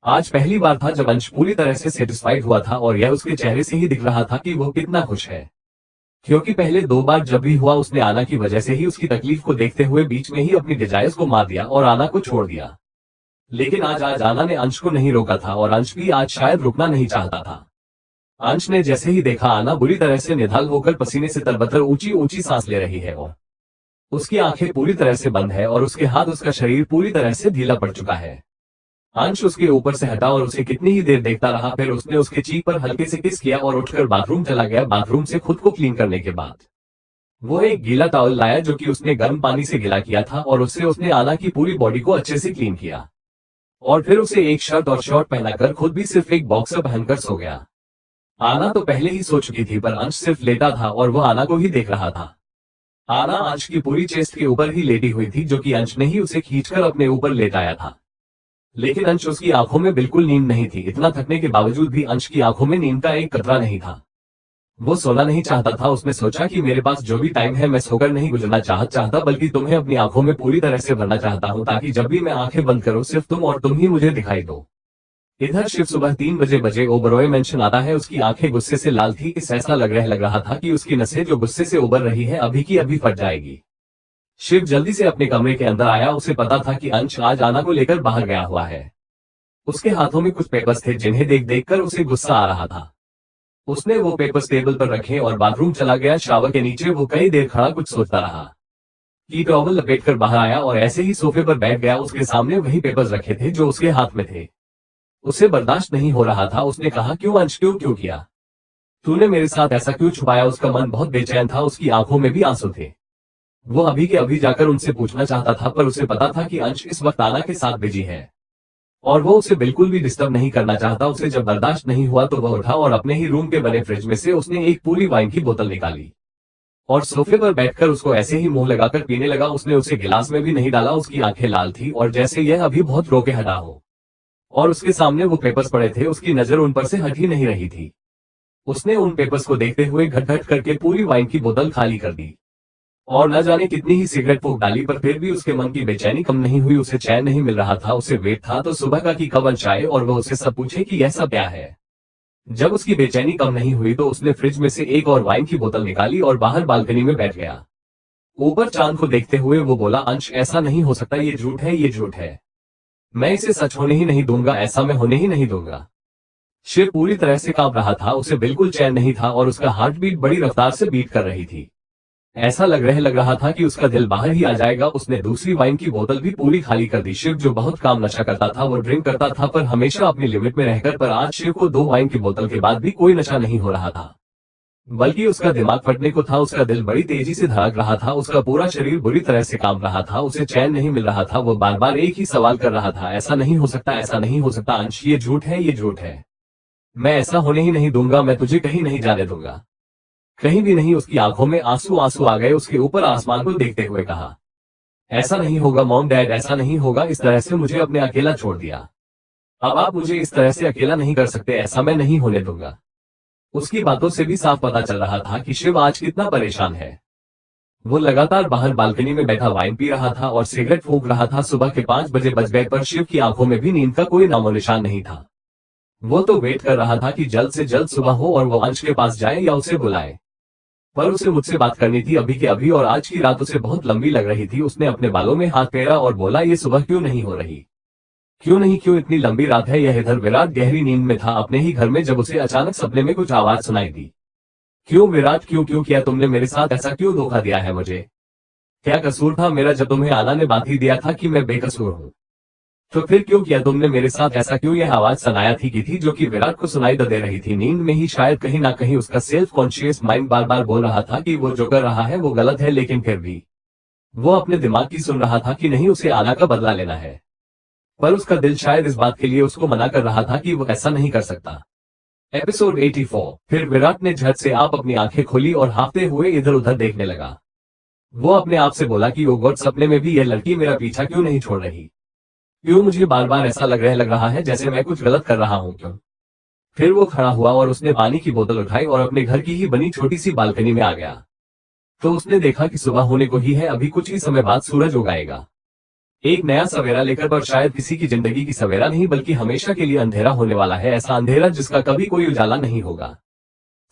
आज पहली बार था जब अंश पूरी तरह से सेटिस्फाइड हुआ था, और यह उसके चेहरे से ही दिख रहा था कि वो कितना खुश है, क्योंकि पहले 2 बार जब भी हुआ उसने आना की वजह से ही उसकी तकलीफ को देखते हुए बीच में ही अपनी डिजायर्स को मार दिया और आना को छोड़ दिया। लेकिन आज आना ने अंश को नहीं रोका था, और अंश भी आज शायद रुकना नहीं चाहता था। अंश ने जैसे ही देखा आना बुरी तरह से निढाल होकर पसीने से तरबतर ऊंची ऊंची सांस ले रही है, और उसकी आंखें पूरी तरह से बंद है, और उसके हाथ, उसका शरीर पूरी तरह से ढीला पड़ चुका है। अंश उसके ऊपर से हटा और उसे कितनी ही देर देखता रहा। फिर उसने उसके चीक पर हल्के से किस किया और उठकर बाथरूम चला गया। बाथरूम से खुद को क्लीन करने के बाद वो एक गीला टॉवल लाया जो कि उसने गर्म पानी से गीला किया था, और उससे उसने आना की पूरी बॉडी को अच्छे से क्लीन किया, और फिर उसे एक शर्ट और शॉर्ट पहनाकर खुद भी सिर्फ एक बॉक्सर पहनकर सो गया। आना तो पहले ही सो चुकी थी, पर अंश सिर्फ लेटा था और वो आना को ही देख रहा था। आना अंश की पूरी चेस्ट के ऊपर ही लेटी हुई थी, जो कि अंश ने ही उसे खींचकर अपने ऊपर लेटाया था। लेकिन अंश उसकी आंखों में बिल्कुल नींद नहीं थी। इतना थकने के बावजूद भी अंश की आंखों में नींद का एक कतरा नहीं था। वो सोना नहीं चाहता था। उसने सोचा कि मेरे पास जो भी टाइम है मैं सोकर नहीं गुजरना चाहता, बल्कि तुम्हें अपनी आंखों में पूरी तरह से भरना चाहता हूँ, ताकि जब भी मैं आंखें बंद करूँ सिर्फ तुम और तुम ही मुझे दिखाई दो। इधर शिव सुबह 3 बजे ओबरॉय मेंशन आता है। उसकी आंखें गुस्से से लाल थी। इस ऐसा लग रहा था कि उसकी नसें जो गुस्से से उबर रही है अभी की अभी फट जाएगी। शिव जल्दी से अपने कमरे के अंदर आया। उसे पता था कि अंश आज आना को लेकर बाहर गया हुआ है। उसके हाथों में कुछ पेपर्स थे जिन्हें देख देखकर उसे गुस्सा आ रहा था। उसने वो पेपर्स टेबल पर रखे और बाथरूम चला गया। शावर के नीचे वो कई देर खड़ा कुछ सोचता रहा, कि टॉवल लपेटकर बाहर आया और ऐसे ही सोफे पर बैठ गया। उसके सामने वही पेपर्स रखे थे जो उसके हाथ में थे। उसे बर्दाश्त नहीं हो रहा था। उसने कहा, क्यों अंश, क्यों किया तूने मेरे साथ ऐसा, क्यों छुपाया? उसका मन बहुत बेचैन था। उसकी आंखों में भी आंसू थे। वो अभी के अभी जाकर उनसे पूछना चाहता था, पर उसे पता था कि अंश इस वक्त आना के साथ बिजी है और वो उसे बिल्कुल भी डिस्टर्ब नहीं करना चाहता। उसे जब बर्दाश्त नहीं हुआ तो वह उठा और अपने ही रूम के बने फ्रिज में से उसने एक पूरी वाइन की बोतल निकाली और सोफे पर बैठकर उसको ऐसे ही मुंह लगाकर पीने लगा। उसने उसे गिलास में भी नहीं डाला। उसकी आंखें लाल थी और जैसे यह अभी बहुत रोके हटा हो, और उसके सामने वो पेपर्स पड़े थे। उसकी नजर उन पर से हट ही नहीं रही थी। उसने उन पेपर्स को देखते हुए घट घट करके पूरी वाइन की बोतल खाली कर दी और न जाने कितनी ही सिगरेट फूंक डाली, पर फिर भी उसके मन की बेचैनी कम नहीं हुई। उसे चैन नहीं मिल रहा था। उसे वेट था तो सुबह का कि कब अंश आए और वह उसे सब पूछे कि यह सब क्या है। जब उसकी बेचैनी कम नहीं हुई तो उसने फ्रिज में से एक और वाइन की बोतल निकाली और बाहर बालकनी में बैठ गया। ऊपर चांद को देखते हुए वो बोला, अंश ऐसा नहीं हो सकता, ये झूठ है, ये झूठ है। मैं इसे सच होने ही नहीं दूंगा, ऐसा मैं होने ही नहीं दूंगा। शिव पूरी तरह से कांप रहा था, उसे बिल्कुल चैन नहीं था और उसका हार्ट बीट बड़ी रफ्तार से बीट कर रही थी। ऐसा लग रहा था कि उसका दिल बाहर ही आ जाएगा। उसने दूसरी वाइन की बोतल भी पूरी खाली कर दी। शिव जो बहुत काम नशा करता था, वो ड्रिंक करता था पर हमेशा अपनी लिमिट में रहकर, पर आज शिव को 2 वाइन की बोतल के बाद भी कोई नशा नहीं हो रहा था, बल्कि उसका दिमाग फटने को था। उसका दिल बड़ी तेजी से धड़क रहा था, उसका पूरा शरीर बुरी तरह से कांप रहा था, उसे चैन नहीं मिल रहा था। वो बार बार एक ही सवाल कर रहा था, ऐसा नहीं हो सकता, ऐसा नहीं हो सकता अंश, ये झूठ है, ये झूठ है। मैं ऐसा होने ही नहीं दूंगा, मैं तुझे कहीं नहीं जाने दूंगा, कहीं भी नहीं। उसकी आंखों में आंसू आंसू आ गए। उसके ऊपर आसमान को देखते हुए कहा, ऐसा नहीं होगा मॉम डैड, ऐसा नहीं होगा, इस तरह से मुझे अपने अकेला छोड़ दिया। अब आप मुझे इस तरह से अकेला नहीं कर सकते, ऐसा मैं नहीं होने दूंगा। उसकी बातों से भी साफ पता चल रहा था कि शिव आज कितना परेशान है। वो लगातार बाहर बालकनी में बैठा वाइन पी रहा था और सिगरेट फूंक रहा था। सुबह के 5 बजे बज गए पर शिव की आंखों में भी नींद का कोई नामो निशान नहीं था। वो तो वेट कर रहा था कि जल्द से जल्द सुबह हो और वो अंश के पास जाए या उसे बुलाए, पर उसे मुझसे बात करनी थी अभी के अभी, और आज की रात उसे बहुत लंबी लग रही थी। उसने अपने बालों में हाथ फेरा और बोला, ये सुबह क्यों नहीं हो रही, क्यों नहीं, क्यों इतनी लंबी रात है। यह इधर विराट गहरी नींद में था अपने ही घर में, जब उसे अचानक सपने में कुछ आवाज सुनाई दी। क्यों विराट, क्यों क्यों किया तुमने मेरे साथ ऐसा, क्यों धोखा दिया है मुझे, क्या कसूर था मेरा जब तुम्हें आला ने बात ही दिया था कि मैं बेकसूर हूँ। तो फिर क्यों किया तुमने मेरे साथ ऐसा, क्यों। यह आवाज सनाया थी की थी, जो कि विराट को सुनाई दे रही थी। नींद में ही शायद कहीं ना कहीं उसका सेल्फ कॉन्शियस माइंड बार बार बोल रहा था कि वो जो कर रहा है वो गलत है, लेकिन फिर भी वो अपने दिमाग की सुन रहा था कि नहीं, उसे आला का बदला लेना है। पर उसका दिल शायद इस बात के लिए उसको मना कर रहा था कि वो ऐसा नहीं कर सकता। एपिसोड 84। फिर विराट ने झट से आप अपनी आंखें खोली और हाफते हुए इधर उधर देखने लगा। वो अपने आप से बोला कि ओ गॉड, सपने में भी यह लड़की मेरा पीछा क्यों नहीं छोड़ रही, क्यों मुझे बार बार ऐसा लग रहा है जैसे मैं कुछ गलत कर रहा हूं, क्यों। फिर वो खड़ा हुआ और उसने पानी की बोतल उठाई और अपने घर की ही बनी छोटी सी बालकनी में आ गया। तो उसने देखा कि सुबह होने को ही है, अभी कुछ ही समय बाद सूरज उगाएगा, एक नया सवेरा लेकर, पर शायद किसी की जिंदगी की सवेरा नहीं बल्कि हमेशा के लिए अंधेरा होने वाला है, ऐसा अंधेरा जिसका कभी कोई उजाला नहीं होगा।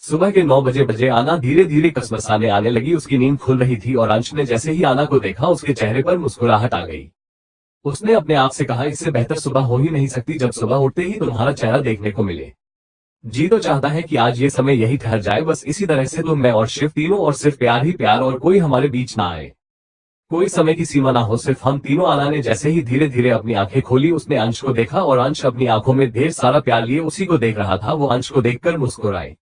सुबह के 9 बजे आना धीरे धीरे कसमसाने आने लगी। उसकी नींद खुल रही थी और अंश ने जैसे ही आना को देखा उसके चेहरे पर मुस्कुराहट आ गई। उसने अपने आप से कहा, इससे बेहतर सुबह हो ही नहीं सकती जब सुबह उठते ही तुम्हारा चेहरा देखने को मिले। जी तो चाहता है कि आज ये समय यही ठहर जाए, बस इसी तरह से तुम, मैं और शिव तीनों, और सिर्फ प्यार ही प्यार, और कोई हमारे बीच ना आए, कोई समय की सीमा ना हो, सिर्फ हम तीनों। आना ने जैसे ही धीरे धीरे अपनी आंखें खोली उसने अंश को देखा और अंश अपनी आंखों में ढेर सारा प्यार लिए उसी को देख रहा था। वो अंश को देखकर मुस्कुराए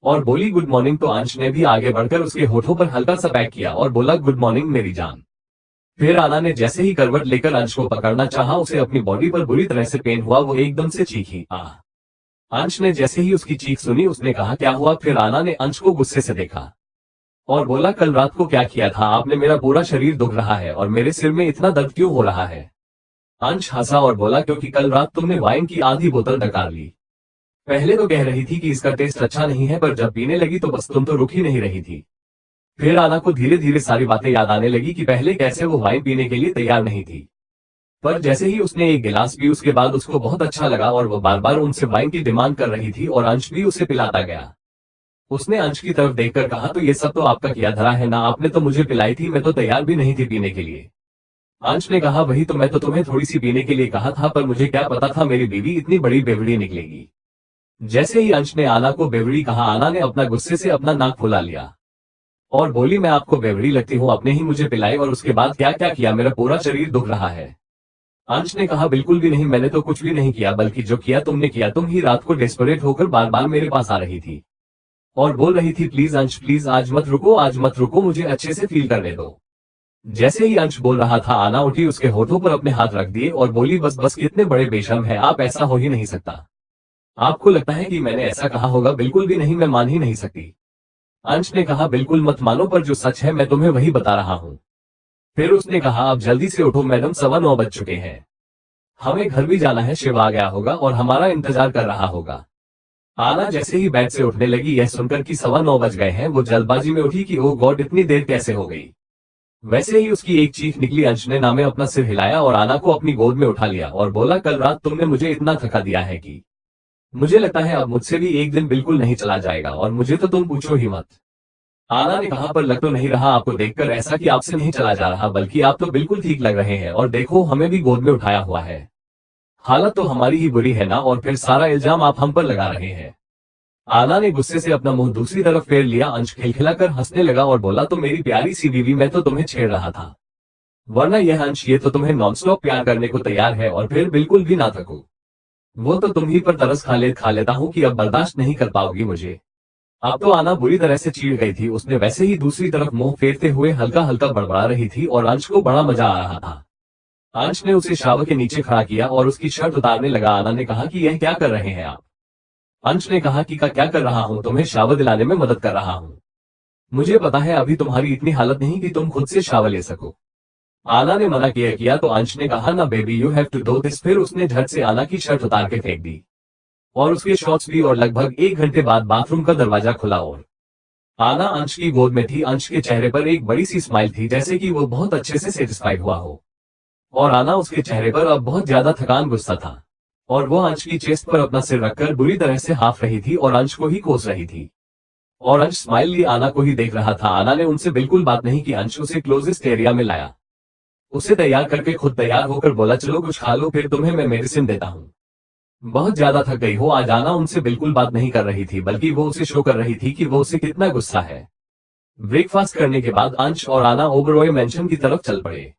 और बोली, गुड मॉर्निंग। तो अंश ने भी आगे बढ़कर उसके होठों पर हल्का सा पैक किया और बोला, गुड मॉर्निंग मेरी जान। फिर आना ने जैसे ही करवट लेकर अंश को पकड़ना चाहा, उसे अपनी बॉडी पर बुरी तरह से पेन हुआ। वो एकदम से चीखी, आह। अंश ने जैसे ही उसकी चीख सुनी उसने कहा, क्या हुआ। फिर आना ने अंश को गुस्से से देखा और बोला, कल रात को क्या किया था आपने, मेरा पूरा शरीर दुख रहा है और मेरे सिर में इतना दर्द क्यों हो रहा है। अंश हंसा और बोला, क्योंकि कल रात तुमने वाइन की आधी बोतल डकार ली। पहले तो कह रही थी कि इसका टेस्ट अच्छा नहीं है, पर जब पीने लगी तो बस तुम तो रुक ही नहीं रही थी। फिर आना को धीरे धीरे सारी बातें याद आने लगी कि पहले कैसे वो वाइन पीने के लिए तैयार नहीं थी, पर जैसे ही उसने एक गिलास पी उसके बाद उसको बहुत अच्छा लगा और वो बार बार उनसे वाइन की डिमांड कर रही थी और अंश भी उसे पिलाता गया। उसने अंश की तरफ देखकर कहा, तो ये सब तो आपका किया धरा है ना, आपने तो मुझे पिलाई थी, मैं तो तैयार भी नहीं थी पीने के लिए। अंश ने कहा, वही तो, मैं तो तुम्हें थोड़ी सी पीने के लिए कहा था, पर मुझे क्या पता था मेरी बीवी इतनी बड़ी बेवड़ी निकलेगी। जैसे ही अंश ने आना को बेवड़ी कहा, आना ने अपना गुस्से से अपना नाक फुला लिया और बोली, मैं आपको बेवड़ी लगती हूँ, आपने ही मुझे पिलाई और उसके बाद क्या क्या किया, मेरा पूरा शरीर दुख रहा है। अंश ने कहा, बिल्कुल भी नहीं, मैंने तो कुछ भी नहीं किया, बल्कि जो किया तुमने किया, तुम ही रात को डेस्परेट होकर बार बार मेरे पास आ रही थी और बोल रही थी, प्लीज अंश प्लीज, आज मत रुको, आज मत रुको, मुझे अच्छे से फील करने दो। जैसे ही अंश बोल रहा था आना उठी, उसके होठों पर अपने हाथ रख दिए और बोली, बस बस, कितने बड़े बेशर्म है आप, ऐसा हो ही नहीं सकता। आपको लगता है कि मैंने ऐसा कहा होगा, बिल्कुल भी नहीं, मैं मान ही नहीं सकती। अंश ने कहा, बिल्कुल मत मानो, पर जो सच है मैं तुम्हें वही बता रहा हूँ। फिर उसने कहा, अब जल्दी से उठो मैडम, 9:15 बज चुके हैं, हमें घर भी जाना है, शिव आ गया होगा और हमारा इंतजार कर रहा होगा। आना जैसे ही बेड से उठने लगी यह सुनकर कि 9:15 बज गए हैं, वो जल्दबाजी में उठी कि ओ गॉड, इतनी देर कैसे हो गई। वैसे ही उसकी एक चीख निकली। अंश ने नामे अपना सिर हिलाया और आना को अपनी गोद में उठा लिया और बोला, कल रात तुमने मुझे इतना थका दिया है कि मुझे लगता है अब मुझसे भी एक दिन बिल्कुल नहीं चला जाएगा, और मुझे तो तुम पूछो ही मत। आना ने कहा, पर लग तो नहीं रहा आपको देखकर ऐसा कि आपसे नहीं चला जा रहा, बल्कि आप तो बिल्कुल ठीक लग रहे हैं, और देखो हमें भी गोद में उठाया हुआ है। हालत तो हमारी ही बुरी है ना, और फिर सारा इल्जाम आप हम पर लगा रहे हैं। आना ने गुस्से से अपना मुंह दूसरी तरफ फेर लिया। अंश खिलखिलाकर हंसने लगा और बोला, तो मेरी प्यारी सी बीवी, मैं तो तुम्हें छेड़ रहा था, वरना यह अंश ये तो तुम्हें नॉनस्टॉप प्यार करने को तैयार है, और फिर बिल्कुल भी ना थको। वो तो तुम ही पर तरस खा लेता हूँ कि अब बर्दाश्त नहीं कर पाओगी मुझे। अब तो आना बुरी तरह से चिढ़ गई थी। उसने वैसे ही दूसरी तरफ मुंह फेरते हुए हल्का हल्का बड़बड़ा रही थी, और अंश को बड़ा मजा आ रहा था। अंश ने उसे शावर के नीचे खड़ा किया और उसकी शर्ट उतारने लगा। आना ने कहा कि यह क्या कर रहे हैं आप? अंश ने कहा कि क्या कर रहा हूँ, तुम्हें शावर दिलाने में मदद कर रहा हूँ। मुझे पता है अभी तुम्हारी इतनी हालत नहीं कि तुम खुद से शावर ले सको। आना ने मना किया तो अंश ने कहा, ना baby, you have to do this. फिर उसने झट से आना की शर्ट उतार के फेंक दी, और उसके शॉर्ट्स भी, और लगभग 1 घंटे बाद बाथरूम का दरवाजा खुला और आना अंश की गोद में थी। अंश के चेहरे पर एक बड़ी सी स्माइल थी, जैसे कि वो बहुत अच्छे से सेटिस्फाइड हुआ हो, और आना उसके चेहरे पर अब बहुत ज्यादा थकान गुस्सा था, और वो अंश की चेस्ट पर अपना सिर रखकर बुरी तरह से हाफ रही थी और अंश को ही कोस रही थी, और अंश स्माइल लिए आना को ही देख रहा था। आना ने उनसे बिल्कुल बात नहीं की। अंश उसे क्लोजेस्ट एरिया में लाया, उसे तैयार करके खुद तैयार होकर बोला, चलो कुछ खा लो, फिर तुम्हें मैं मेडिसिन देता हूँ। बहुत ज्यादा थक गई हो आज। आना उनसे बिल्कुल बात नहीं कर रही थी, बल्कि वो उसे शो कर रही थी कि वो उसे कितना गुस्सा है। ब्रेकफास्ट करने के बाद अंश और आना ओबरॉय मैंशन की तरफ चल पड़े।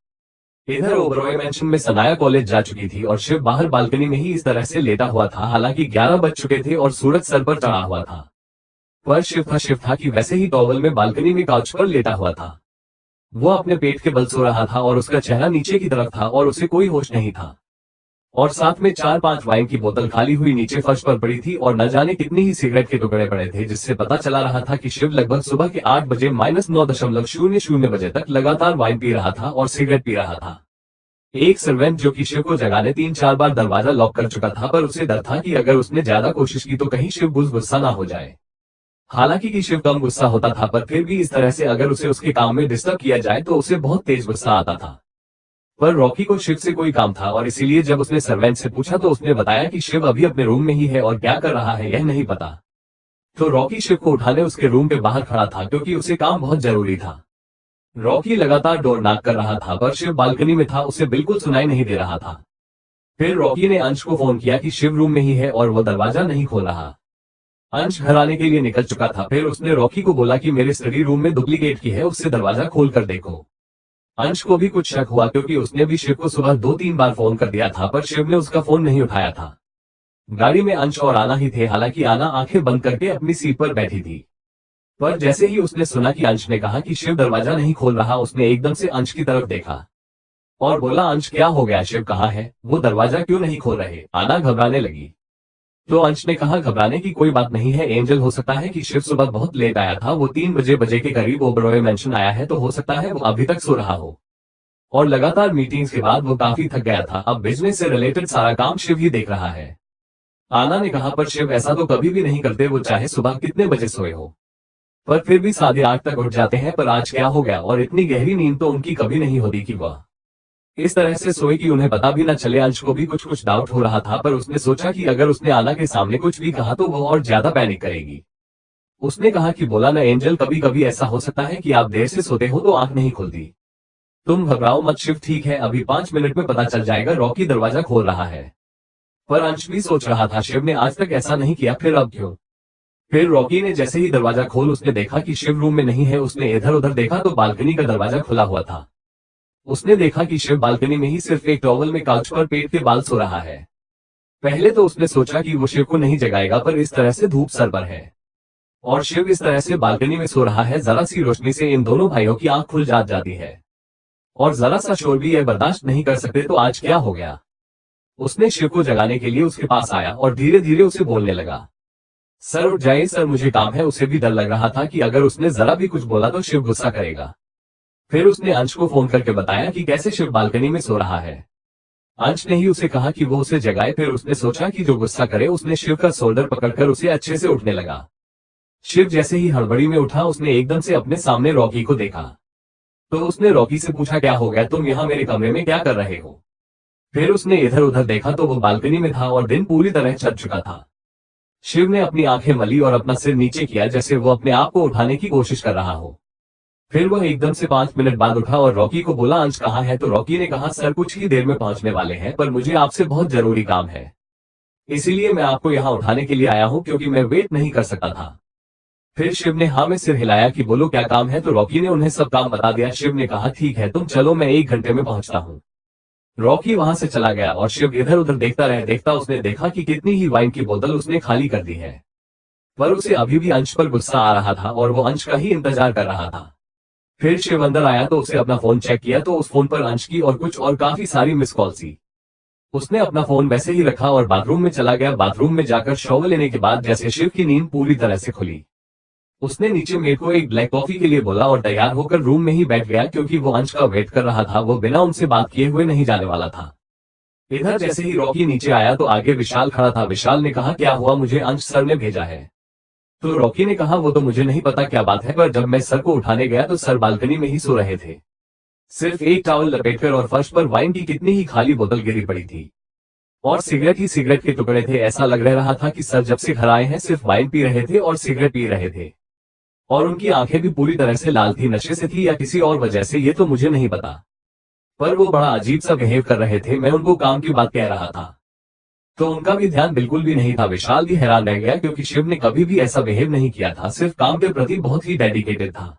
इधर ओबरॉय मैंशन में सनाया कॉलेज जा चुकी थी, और शिव बाहर बालकनी में ही इस तरह से लेटा हुआ था। हालांकि 11 बज चुके थे और सूरज सर पर चढ़ा हुआ था, पर शिव था कि वैसे ही टॉवल में बालकनी में काउच पर लेटा हुआ था। वो अपने पेट के बल सो रहा था, और उसका चेहरा नीचे की तरफ था, और उसे कोई होश नहीं था, और साथ में 4-5 वाइन की बोतल खाली हुई नीचे फर्श पर पड़ी थी, और न जाने कितनी ही सिगरेट के टुकड़े पड़े थे, जिससे पता चला रहा था कि शिव लगभग सुबह के 8 बजे -9.00 बजे तक लगातार वाइन पी रहा था और सिगरेट पी रहा था। एक सर्वेंट जो कि शिव को जगाने 3-4 बार दरवाजा लॉक कर चुका था, पर उसे डर था कि अगर उसने ज्यादा कोशिश की तो कहीं शिव गुस्सा ना हो जाए। हालांकि कि शिव कम गुस्सा होता था, पर फिर भी इस तरह से अगर उसे उसके काम में डिस्टर्ब किया जाए तो उसे बहुत तेज गुस्सा आता था। पर रॉकी को शिव से कोई काम था, और इसीलिए जब उसने सर्वेंट से पूछा तो उसने बताया कि शिव अभी अपने रूम में ही है और क्या कर रहा है यह नहीं पता। तो रॉकी शिव को उठाने उसके रूम पे बाहर खड़ा था, क्योंकि उसे काम बहुत जरूरी था। रॉकी लगातार डोर नॉक कर रहा था, पर शिव बालकनी में था, उसे बिल्कुल सुनाई नहीं दे रहा था। फिर रॉकी ने अंश को फोन किया कि शिव रूम में ही है और वो दरवाजा नहीं खोल रहा। अंश घर आने के लिए निकल चुका था। फिर उसने रॉकी को बोला कि मेरे स्टडी रूम में डुप्लीकेट की है, उससे दरवाजा खोल कर देखो। अंश को भी कुछ शक हुआ, क्योंकि उसने भी शिव को सुबह 2-3 बार फोन कर दिया था, पर शिव ने उसका फोन नहीं उठाया था। गाड़ी में अंश और आना ही थे। हालांकि आना आंखें बंद करके अपनी सीट पर बैठी थी, पर जैसे ही उसने सुना कि अंश ने कहा कि शिव दरवाजा नहीं खोल रहा, उसने एकदम से अंश की तरफ देखा और बोला, अंश क्या हो गया, शिव कहाँ है, वो दरवाजा क्यों नहीं खोल रहे? आना घबराने लगी। तो अंश ने कहा, घबराने की कोई बात नहीं है एंजल, हो सकता है कि शिव सुबह बहुत लेट आया था, वो 3 बजे के करीब ओबरॉय मैंशन आया है, तो हो सकता है वो अभी तक सो रहा हो, और लगातार मीटिंग्स के बाद वो काफी थक गया था। अब बिजनेस से रिलेटेड सारा काम शिव ही देख रहा है। आना ने कहा, पर शिव ऐसा तो कभी भी नहीं करते, वो चाहे सुबह कितने बजे सोए हो, पर फिर भी 8:30 तक उठ जाते हैं। पर आज क्या हो गया? और इतनी गहरी नींद तो उनकी कभी नहीं होती कि वह इस तरह से सोए कि उन्हें पता भी न चले। अंश को भी कुछ डाउट हो रहा था, पर उसने सोचा कि अगर उसने आना के सामने कुछ भी कहा तो वो और ज्यादा पैनिक करेगी। उसने कहा कि बोला ना एंजल, कभी कभी ऐसा हो सकता है कि आप देर से सोते हो तो आंख नहीं खुलती। तुम घबराओ मत, शिव ठीक है, अभी 5 मिनट में पता चल जाएगा। रॉकी दरवाजा खोल रहा है। पर अंश भी सोच रहा था, शिव ने आज तक ऐसा नहीं किया, फिर अब क्यों? फिर रॉकी ने जैसे ही दरवाजा खोल उसने देखा कि शिव रूम में नहीं है। उसने इधर उधर देखा तो बालकनी का दरवाजा खुला हुआ था। उसने देखा कि शिव बालकनी में ही सिर्फ एक टॉवल में काउच पर पेट के बाल सो रहा है। पहले तो उसने सोचा कि वो शिव को नहीं जगाएगा, पर इस तरह से धूप सर पर है और शिव इस तरह से बालकनी में सो रहा है, जरा सी रोशनी से इन दोनों भाइयों की आंख खुल जाती है, और जरा सा शोर भी यह बर्दाश्त नहीं कर सकते। तो आज क्या हो गया? उसने शिव को जगाने के लिए उसके पास आया और धीरे धीरे उसे बोलने लगा, सर उठ जाइए सर, मुझे काम है। उसे भी डर लग रहा था कि अगर उसने जरा भी कुछ बोला तो शिव गुस्सा करेगा। फिर उसने अंश को फोन करके बताया कि कैसे शिव बालकनी में सो रहा है। अंश ने ही उसे कहा कि वो उसे जगाए। फिर उसने सोचा कि जो गुस्सा करे, उसने शिव का शोल्डर पकड़कर उसे अच्छे से उठने लगा। शिव जैसे ही हड़बड़ी में उठा, उसने एकदम से अपने सामने रॉकी को देखा। तो उसने रॉकी से पूछा, क्या हो गया, तुम यहाँ मेरे कमरे में क्या कर रहे हो? फिर उसने इधर उधर देखा तो वो बालकनी में था और दिन पूरी तरह चढ़ चुका था। शिव ने अपनी आंखें मली और अपना सिर नीचे किया जैसे वो अपने आप को उठाने की कोशिश कर रहा हो। फिर वह एकदम से 5 मिनट बाद उठा और रॉकी को बोला, अंश कहाँ है? तो रॉकी ने कहा, सर कुछ ही देर में पहुंचने वाले हैं, पर मुझे आपसे बहुत जरूरी काम है, इसीलिए मैं आपको यहाँ उठाने के लिए आया हूँ क्योंकि मैं वेट नहीं कर सकता था। फिर शिव ने हाँ में सिर हिलाया कि बोलो क्या काम है। तो रॉकी ने उन्हें सब काम बता दिया। शिव ने कहा, ठीक है तुम चलो, मैं 1 घंटे में पहुंचता हूँ। रॉकी वहां से चला गया और शिव इधर उधर देखता उसने देखा कि कितनी ही वाइन की बोतल उसने खाली कर दी है, पर उसे अभी भी अंश पर गुस्सा आ रहा था और वो अंश का ही इंतजार कर रहा था। फिर शिव अंदर आया तो उसे अपना फोन चेक किया तो उस फोन पर अंश की और कुछ और काफी सारी मिस कॉल थी। उसने अपना फोन वैसे ही रखा और बाथरूम में चला गया। बाथरूम में जाकर शॉवर लेने के बाद जैसे शिव की नींद पूरी तरह से खुली, उसने नीचे मेड को एक ब्लैक कॉफी के लिए बोला और तैयार होकर रूम में ही बैठ गया क्योंकि वो अंश का वेट कर रहा था। वो बिना उनसे बात किए हुए नहीं जाने वाला था। इधर जैसे ही रॉकी नीचे आया तो आगे विशाल खड़ा था। विशाल ने कहा, क्या हुआ? मुझे अंश सर ने भेजा है। तो रॉकी ने कहा, वो तो मुझे नहीं पता क्या बात है, पर जब मैं सर को उठाने गया तो सर बालकनी में ही सो रहे थे, सिर्फ एक टॉवल लपेटकर, और फर्श पर वाइन की कितनी ही खाली बोतल गिरी पड़ी थी और सिगरेट ही सिगरेट के टुकड़े थे। ऐसा लग रहा था कि सर जब से घर आए हैं सिर्फ वाइन पी रहे थे और सिगरेट पी रहे थे, और उनकी आंखें भी पूरी तरह से लाल थी। नशे से थी या किसी और वजह से, ये तो मुझे नहीं पता, पर वो बड़ा अजीब सा बिहेव कर रहे थे। मैं उनको काम की बात कह रहा था तो उनका भी ध्यान बिल्कुल भी नहीं था। विशाल भी हैरान रह गया क्योंकि शिव ने कभी भी ऐसा बिहेव नहीं किया था, सिर्फ काम के प्रति बहुत ही डेडिकेटेड था।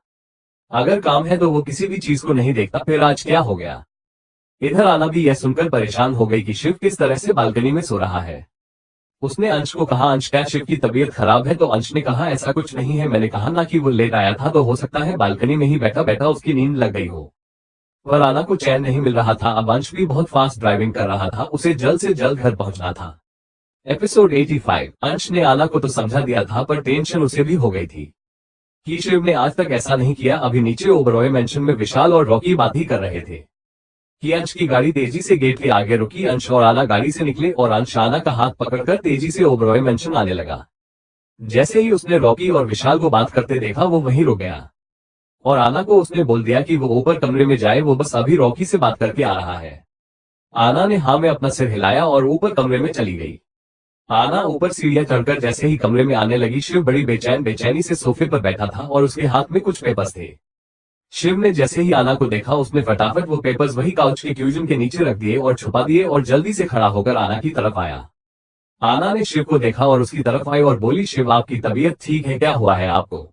अगर काम है तो वो किसी भी चीज को नहीं देखता। फिर आज क्या हो गया? इधर आना भी यह सुनकर परेशान हो गई कि शिव किस तरह से बालकनी में सो रहा है। उसने अंश को कहा, अंश क्या शिव की तबीयत खराब है? तो अंश ने कहा, ऐसा कुछ नहीं है, मैंने कहा ना कि वो लेट आया था, तो हो सकता है बालकनी में ही बैठा बैठा उसकी नींद लग गई हो। पर आना को चैन नहीं मिल रहा था। अब अंश भी बहुत फास्ट ड्राइविंग कर रहा था, उसे जल्द से जल्द घर पहुंचना था। एपिसोड 85। अंश ने आना को तो समझा दिया था, पर टेंशन उसे भी हो गई थी कि शिव ने आज तक ऐसा नहीं किया। अभी नीचे ओबरॉय मेंशन में विशाल और रॉकी बात ही कर रहे थे कि अंश की गाड़ी तेजी से गेट के आगे रुकी। अंश और आना गाड़ी से निकले और अंश आना का हाथ पकड़कर तेजी से ओबरॉय मेंशन आने लगा। जैसे ही उसने रॉकी और विशाल को बात करते देखा वो वहीं रुक गया और आना को उसने बोल दिया कि वो ऊपर कमरे में जाए, वो बस अभी रॉकी से बात करके आ रहा है। आना ने हाँ में अपना सिर हिलाया और ऊपर कमरे में चली गई। आना ऊपर सीढ़ियां चढ़कर जैसे ही कमरे में आने लगी, शिव बड़ी बेचैनी से सोफे पर बैठा था और उसके हाथ में कुछ पेपर्स थे। शिव ने जैसे ही आना को देखा उसने फटाफट वो पेपर्स वही काउच के क्यूजन के नीचे रख दिए और छुपा दिए और जल्दी से खड़ा होकर आना की तरफ आया। आना ने शिव को देखा और उसकी तरफ आई और बोली, शिव आपकी तबीयत ठीक है? क्या हुआ है आपको?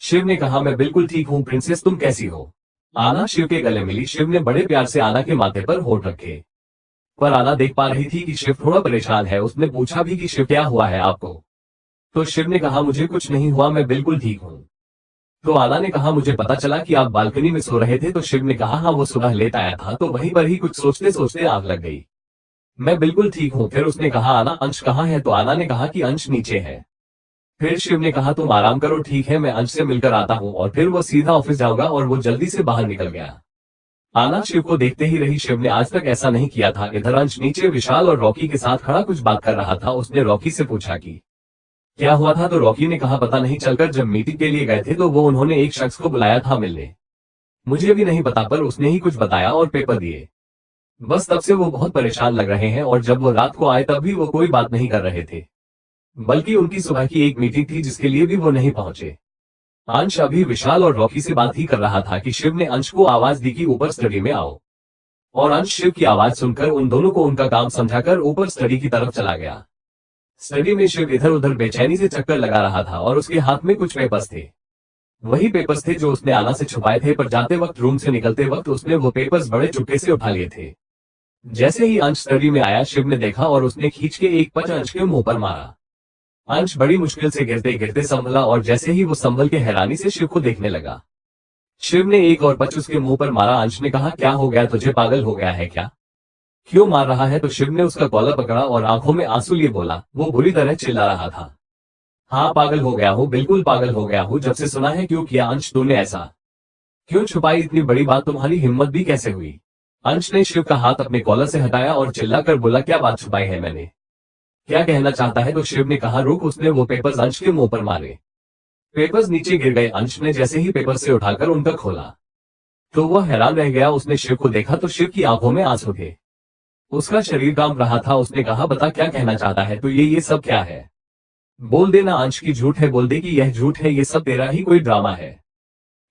शिव ने कहा, मैं बिल्कुल ठीक हूँ प्रिंसेस, तुम कैसी हो? आना शिव के गले मिली। शिव ने बड़े प्यार से आना के माथे पर होठ रखे, पर आना देख पा रही थी कि शिव थोड़ा परेशान है। उसने पूछा भी कि शिव क्या हुआ है आपको? तो शिव ने कहा, मुझे कुछ नहीं हुआ, मैं बिल्कुल ठीक हूँ। तो आना ने कहा, मुझे पता चला कि आप बालकनी में सो रहे थे। तो शिव ने कहा, हाँ वो सुबह लेट आया था तो वहीं पर ही कुछ सोचते सोचते आग लग गई, मैं बिल्कुल ठीक हूँ। फिर उसने कहा, आना अंश कहाँ है? तो आना ने कहा कि अंश नीचे है। फिर शिव ने कहा, तुम आराम करो, ठीक है मैं अंश से मिलकर आता हूँ, और फिर वो सीधा ऑफिस जाऊंगा, और वो जल्दी से बाहर निकल गया। आना शिव को देखते ही रही। शिव ने आज तक ऐसा नहीं किया था। इधर अंश नीचे विशाल और रॉकी के साथ खड़ा कुछ बात कर रहा था। उसने रॉकी से पूछा कि क्या हुआ था? तो रॉकी ने कहा, पता नहीं चलकर, जब मीटिंग के लिए गए थे तो वो उन्होंने एक शख्स को बुलाया था मिलने, मुझे भी नहीं पता, पर उसने ही कुछ बताया और पेपर दिए, बस तब से वो बहुत परेशान लग रहे हैं, और जब वो रात को आए तब भी वो कोई बात नहीं कर रहे थे, बल्कि उनकी सुबह की एक मीटिंग थी जिसके लिए भी वो नहीं पहुंचे। अंश अभी विशाल और रॉकी से बात ही कर रहा था कि शिव ने अंश को आवाज दी कि ऊपर स्टडी में आओ, और अंश शिव की आवाज सुनकर उन दोनों को उनका काम समझाकर ऊपर स्टडी की तरफ चला गया। स्टडी में शिव इधर उधर बेचैनी से चक्कर लगा रहा था और उसके हाथ में कुछ पेपर्स थे, वही पेपर्स थे जो उसने आना से छुपाए थे, पर जाते वक्त रूम से निकलते वक्त उसने वो पेपर्स बड़े चुपके से उठा लिए थे। जैसे ही अंश स्टडी में आया शिव ने देखा और उसने खींच के एक पंच अंश के मुंह पर मारा। अंश बड़ी मुश्किल से गिरते गिरते संभला, और जैसे ही वो संभल के हैरानी से शिव को देखने लगा, शिव ने एक और पंच उसके मुंह पर मारा। अंश ने कहा, क्या हो गया तुझे? पागल हो गया है क्या? क्यों मार रहा है? तो शिव ने उसका कॉलर पकड़ा और आंखों में आंसू लिए बोला। वो बुरी तरह चिल्ला रहा था, हाँ पागल हो गया हूँ, बिल्कुल पागल हो गया हूँ। जब से सुना है क्यों किया अंश तूने ऐसा? क्यों छुपाई? इतनी बड़ी बात तुम्हारी हिम्मत भी कैसे हुई? अंश ने शिव का हाथ अपने कॉलर से हटाया और चिल्लाकर बोला, क्या बात छुपाई है मैंने? क्या कहना चाहता है? तो शिव ने कहा, रुक। उसने वो पेपर्स अंश के मुंह पर मारे, पेपर्स नीचे गिर गए। अंश ने जैसे ही पेपर से उठाकर उनका खोला तो वह हैरान रह गया। उसने शिव को देखा तो शिव की आंखों में आंसू थे, उसका शरीर कांप रहा था। उसने कहा, बता क्या कहना चाहता है? तो ये सब क्या है? बोल देना अंश की झूठ है, बोल दे कि यह झूठ है, ये सब तेरा ही कोई ड्रामा है।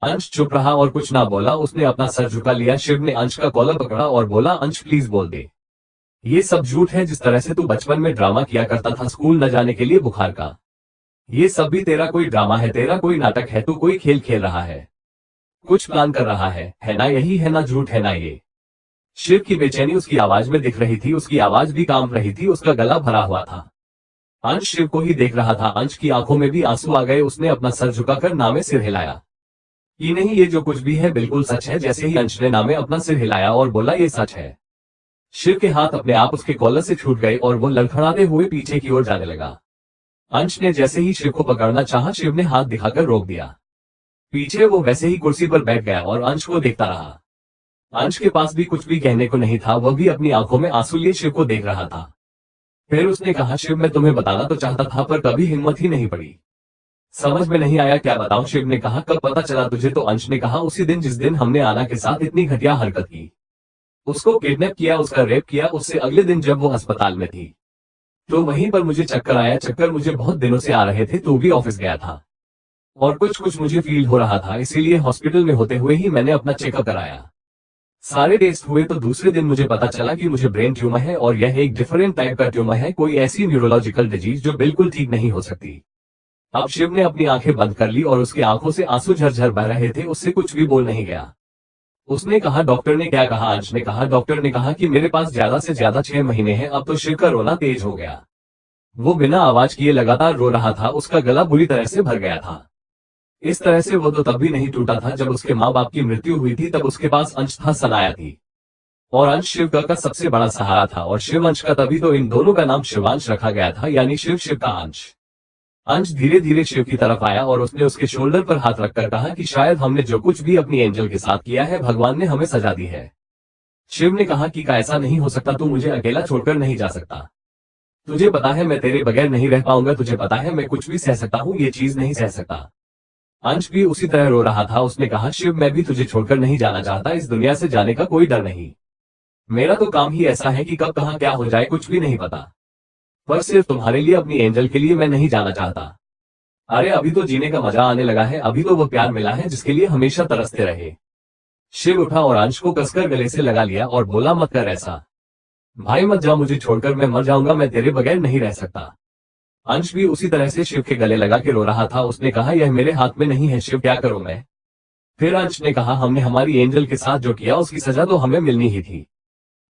अंश चुप रहा और कुछ ना बोला, उसने अपना सर झुका लिया। शिव ने अंश का कॉलर पकड़ा और बोला, अंश प्लीज बोल दे, ये सब झूठ है। जिस तरह से तू बचपन में ड्रामा किया करता था स्कूल न जाने के लिए बुखार का, ये सब भी तेरा कोई ड्रामा है, तेरा कोई नाटक है, तू कोई खेल खेल रहा है, कुछ प्लान कर रहा है ना? यही है ना झूठ, है ना ये? शिव की बेचैनी उसकी आवाज में दिख रही थी, उसकी आवाज भी कांप रही थी, उसका गला भरा हुआ था। अंश शिव को ही देख रहा था, अंश की आंखों में भी आंसू आ गए। उसने अपना सर झुकाकर नामे सिर हिलाया। ये नहीं, ये जो कुछ भी है बिल्कुल सच है। जैसे ही अंश ने नामे अपना सिर हिलाया और बोला, ये सच है, शिव के हाथ अपने आप उसके कॉलर से छूट गए और वो लड़खड़ाते हुए पीछे की ओर जाने लगा। अंश ने जैसे ही शिव को पकड़ना चाहा, शिव ने हाथ दिखाकर रोक दिया। पीछे वो वैसे ही कुर्सी पर बैठ गया और अंश को देखता रहा। अंश के पास भी कुछ भी कहने को नहीं था, वह भी अपनी आंखों में आंसू लिए शिव को देख रहा था। फिर उसने कहा, शिव मैं तुम्हें बताना तो चाहता था पर कभी हिम्मत ही नहीं पड़ी, समझ में नहीं आया क्या बताऊं। शिव ने कहा, कब पता चला तुझे? तो अंश ने कहा, उसी दिन जिस दिन हमने आना के साथ इतनी घटिया हरकत की, उसको किडनैप किया, उसका रेप किया। उससे अगले दिन जब वो अस्पताल में थी तो वहीं पर मुझे चक्कर आया। चक्कर मुझे बहुत दिनों से आ रहे थे, तू भी ऑफिस गया था और कुछ कुछ मुझे फील हो रहा था, इसीलिए हॉस्पिटल में होते हुए ही मैंने अपना चेकअप कराया। सारे टेस्ट हुए तो दूसरे दिन मुझे पता चला कि मुझे ब्रेन ट्यूमर है और यह एक डिफरेंट टाइप का ट्यूमर है, कोई ऐसी न्यूरोलॉजिकल डिजीज जो बिल्कुल ठीक नहीं हो सकती। अब शिव ने अपनी आंखें बंद कर ली और उसकी आंखों से आंसू झरझर बह रहे थे, उससे कुछ भी बोल नहीं गया। उसने कहा, डॉक्टर ने क्या कहा? अंश ने कहा, डॉक्टर ने कहा कि मेरे पास ज्यादा से ज्यादा 6 महीने हैं। अब तो शिव का रोना तेज हो गया, वो बिना आवाज किए लगातार रो रहा था, उसका गला बुरी तरह से भर गया था। इस तरह से वो तो तब भी नहीं टूटा था जब उसके माँ बाप की मृत्यु हुई थी, तब उसके पास अंश था, सनाया थी, और अंश शिव का सबसे बड़ा सहारा था और शिव अंश का। तभी तो इन दोनों का नाम शिवांश रखा गया था, यानी शिव शिव का अंश। अंश धीरे धीरे शिव की तरफ आया और उसने उसके शोल्डर पर हाथ रखकर कहा कि शायद हमने जो कुछ भी अपनी एंजल के साथ किया है, भगवान ने हमें सजा दी है। शिव ने कहा कि ऐसा नहीं हो सकता, तू मुझे अकेला छोड़कर नहीं जा सकता, तुझे पता है मैं तेरे बगैर नहीं रह पाऊंगा, तुझे पता है मैं कुछ भी सह सकता हूँ, ये चीज नहीं सह सकता। अंश भी उसी तरह रो रहा था। उसने कहा, शिव मैं भी तुझे छोड़कर नहीं जाना चाहता, इस दुनिया से जाने का कोई डर नहीं, मेरा तो काम ही ऐसा है कि कब कहाँ क्या हो जाए कुछ भी नहीं पता, पर सिर्फ तुम्हारे लिए, अपनी एंजल के लिए मैं नहीं जाना चाहता। अरे अभी तो जीने का मजा आने लगा है, अभी तो वो प्यार मिला है जिसके लिए हमेशा तरसते रहे। शिव उठा और अंश को कसकर गले से लगा लिया और बोला, मत कर ऐसा भाई, मत जा मुझे छोड़कर, मैं मर जाऊंगा, मैं तेरे बगैर नहीं रह सकता। अंश भी उसी तरह से शिव के गले लगा के रो रहा था। उसने कहा, यह मेरे हाथ में नहीं है शिव, क्या करूं मैं? फिर अंश ने कहा, हमने हमारी एंजल के साथ जो किया उसकी सजा तो हमें मिलनी ही थी,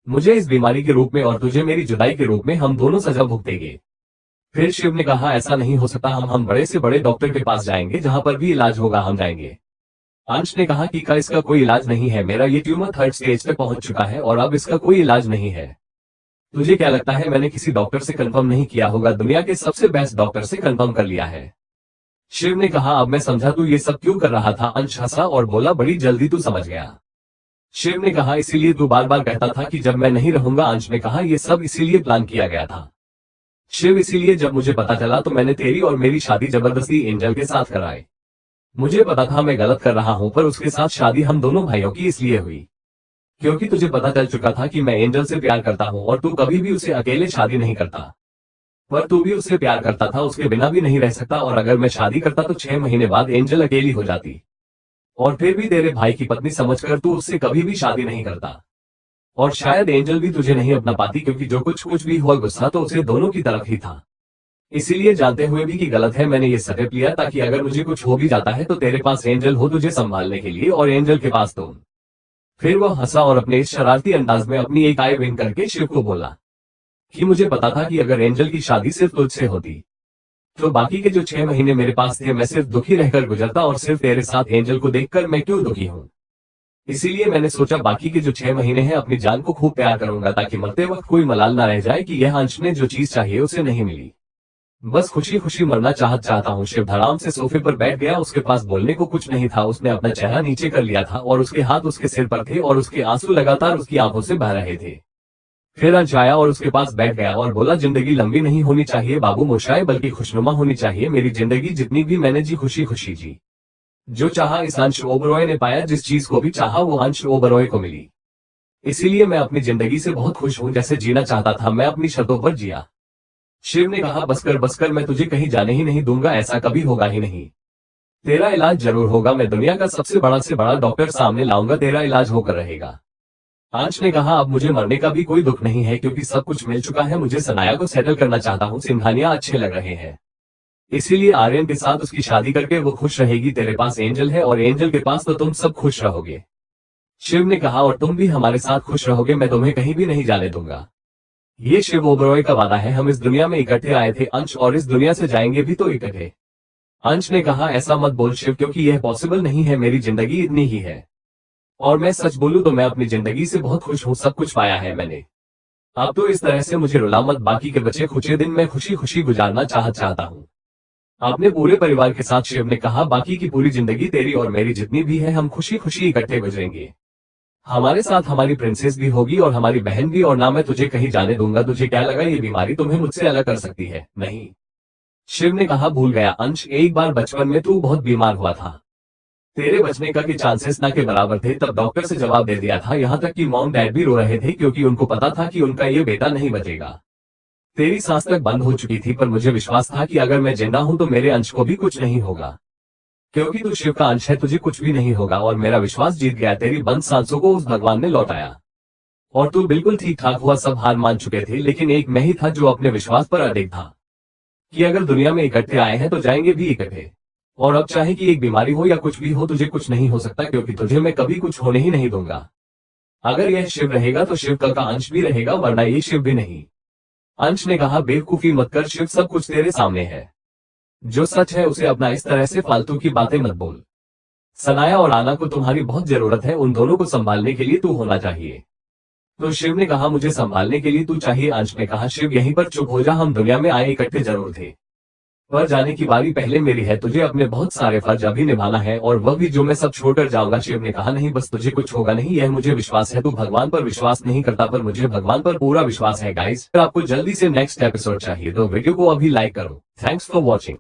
मुझे इस बीमारी के रूप में और तुझे मेरी जुदाई के रूप में, हम दोनों सजा भुगतेंगे। फिर शिव ने कहा, ऐसा नहीं हो सकता, हम बड़े से बड़े डॉक्टर के पास जाएंगे, जहां पर भी इलाज होगा हम जाएंगे। अंश ने कहा कि इसका कोई इलाज नहीं है, मेरा ये ट्यूमर 3rd स्टेज तक पहुंच चुका है और अब इसका कोई इलाज नहीं है। तुझे क्या लगता है मैंने किसी डॉक्टर से कंफर्म नहीं किया होगा, दुनिया के सबसे बेस्ट डॉक्टर से कंफर्म कर लिया है। शिव ने कहा, अब मैं समझा तू ये सब क्यों कर रहा था। अंश हंसा और बोला, बड़ी जल्दी तू समझ गया। शिव ने कहा, इसीलिए तू बार बार कहता था कि जब मैं नहीं रहूंगा। अंश ने कहा, ये सब इसीलिए प्लान किया गया था शिव, इसीलिए जब मुझे पता चला तो मैंने तेरी और मेरी शादी जबरदस्ती एंजल के साथ कराई। मुझे पता था मैं गलत कर रहा हूं, पर उसके साथ शादी हम दोनों भाइयों की इसलिए हुई क्योंकि तुझे पता चल चुका था कि मैं एंजल से प्यार करता हूं और तू कभी भी उसे अकेले शादी नहीं करता, पर तू भी उससे प्यार करता था, उसके बिना भी नहीं रह सकता, और अगर मैं शादी करता तो 6 महीने बाद एंजल अकेली हो जाती, और फिर भी तेरे भाई की पत्नी समझकर तू उससे कभी भी शादी नहीं करता, और शायद एंजल भी तुझे नहीं अपना पाती, क्योंकि जो कुछ भी हुआ गुस्सा तो उसे दोनों की तरफ ही था। इसीलिए जानते हुए भी कि गलत है, मैंने ये स्टेप लिया ताकि अगर मुझे कुछ हो भी जाता है तो तेरे पास एंजल हो तुझे संभालने के लिए, और एंजल के पास तुम। फिर वह हंसा और अपने इस शरारती अंदाज में अपनी एक आई विंक करके शिव को बोला कि मुझे पता था कि अगर एंजल की शादी सिर्फ तुझसे होती तो बाकी के जो 6 महीने मेरे पास थे मैं सिर्फ दुखी रहकर गुजरता, और सिर्फ तेरे साथ एंजल को देखकर मैं क्यों दुखी हूँ। इसीलिए मैंने सोचा बाकी के जो 6 महीने हैं अपनी जान को खूब प्यार करूंगा, ताकि मरते वक्त कोई मलाल ना रह जाए कि यह अंश ने जो चीज चाहिए उसे नहीं मिली, बस खुशी खुशी मरना चाहता हूँ। शिव धड़ाम से सोफे पर बैठ गया, उसके पास बोलने को कुछ नहीं था, उसने अपना चेहरा नीचे कर लिया था और उसके हाथ उसके सिर पर थे और उसके आंसू लगातार उसकी आंखों से बह रहे थे। फिर अंश आया और उसके पास बैठ गया और बोला, जिंदगी लंबी नहीं होनी चाहिए बाबू मोशाए, बल्कि खुशनुमा होनी चाहिए। मेरी जिंदगी जितनी भी मैंने जी खुशी खुशी जी, जो चाहा इस अंश ओबरॉय ने पाया, जिस चीज को भी चाहा वो अंश ओबरॉय को मिली, इसीलिए मैं अपनी जिंदगी से बहुत खुश हूँ, जैसे जीना चाहता था मैं अपनी शर्तों पर जिया। शिव ने कहा बस कर मैं तुझे कहीं जाने ही नहीं दूंगा, ऐसा कभी होगा ही नहीं। तेरा इलाज जरूर होगा, मैं दुनिया का सबसे बड़ा से बड़ा डॉक्टर सामने लाऊंगा, तेरा इलाज होकर रहेगा। अंश ने कहा अब मुझे मरने का भी कोई दुख नहीं है क्योंकि सब कुछ मिल चुका है, मुझे सनाया को सेटल करना चाहता हूँ, सिंघानिया अच्छे लग रहे हैं, इसीलिए आर्यन के साथ उसकी शादी करके वो खुश रहेगी। तेरे पास एंजल है और एंजल के पास तो तुम सब खुश रहोगे। शिव ने कहा और तुम भी हमारे साथ खुश रहोगे, मैं तुम्हें कहीं भी नहीं जाने दूंगा। ये शिव ओबरॉय का वादा है, हम इस दुनिया में इकट्ठे आए थे अंश, और इस दुनिया से जाएंगे भी तो इकट्ठे। अंश ने कहा ऐसा मत बोल शिव, क्योंकि यह पॉसिबल नहीं है, मेरी जिंदगी इतनी ही है और मैं सच बोलूं तो मैं अपनी जिंदगी से बहुत खुश हूं, सब कुछ पाया है मैंने। अब तो इस तरह से मुझे रुला मत, बाकी के बचे खुचे दिन मैं खुशी खुशी गुजारना चाहता हूँ अपने पूरे परिवार के साथ। शिव ने कहा बाकी की पूरी जिंदगी तेरी और मेरी जितनी भी है हम खुशी खुशी इकट्ठे गुजरेंगे, हमारे साथ हमारी प्रिंसेस भी होगी और हमारी बहन भी, और ना मैं तुझे कहीं जाने दूंगा। तुझे क्या लगा ये बीमारी तुम्हें मुझसे अलग कर सकती है? नहीं। शिव ने कहा भूल गया अंश, एक बार बचपन में तू बहुत बीमार हुआ था, तेरे बचने का के चांसेस ना के बराबर थे, तब डॉक्टर से जवाब दे दिया था, यहाँ तक कि मॉम डैड भी रो रहे थे क्योंकि उनको पता था कि उनका ये बेटा नहीं बचेगा। तेरी सांस तक बंद हो चुकी थी, पर मुझे विश्वास था कि अगर मैं जिंदा हूं तो मेरे अंश को भी कुछ नहीं होगा, क्योंकि तू शिव का अंश है, तुझे कुछ भी नहीं होगा। और मेरा विश्वास जीत गया, तेरी बंद सांसों को उस भगवान ने लौटाया और तू बिल्कुल ठीक ठाक हुआ। सब हार मान चुके थे, लेकिन एक मैं ही था जो अपने विश्वास पर अडिग था कि अगर दुनिया में इकट्ठे आए हैं तो जाएंगे भी इकट्ठे। और अब चाहे कि एक बीमारी हो या कुछ भी हो, तुझे कुछ नहीं हो सकता, क्योंकि तुझे मैं कभी कुछ होने ही नहीं दूंगा। अगर यह शिव रहेगा तो शिव का अंश भी रहेगा, वरना ये शिव भी नहीं। अंश ने कहा बेवकूफी मत कर शिव, सब कुछ तेरे सामने है, जो सच है उसे अपना, इस तरह से फालतू की बातें मत बोल। सनाया और आना को तुम्हारी बहुत जरूरत है, उन दोनों को संभालने के लिए तू होना चाहिए। तो शिव ने कहा मुझे संभालने के लिए तू चाहिए। अंश ने कहा शिव यहीं पर चुप हो जा, हम दुनिया में आए इकट्ठे जरूर थे, पर जाने की बारी पहले मेरी है, तुझे अपने बहुत सारे फर्ज अभी निभाना है, और वह भी जो मैं सब छोड़कर जाऊंगा। शिव ने कहा नहीं, बस तुझे कुछ होगा नहीं, यह मुझे विश्वास है। तू भगवान पर विश्वास नहीं करता, पर मुझे भगवान पर पूरा विश्वास है। गाइस, अगर आपको जल्दी से नेक्स्ट एपिसोड चाहिए तो वीडियो को अभी लाइक करो। Thanks for watching.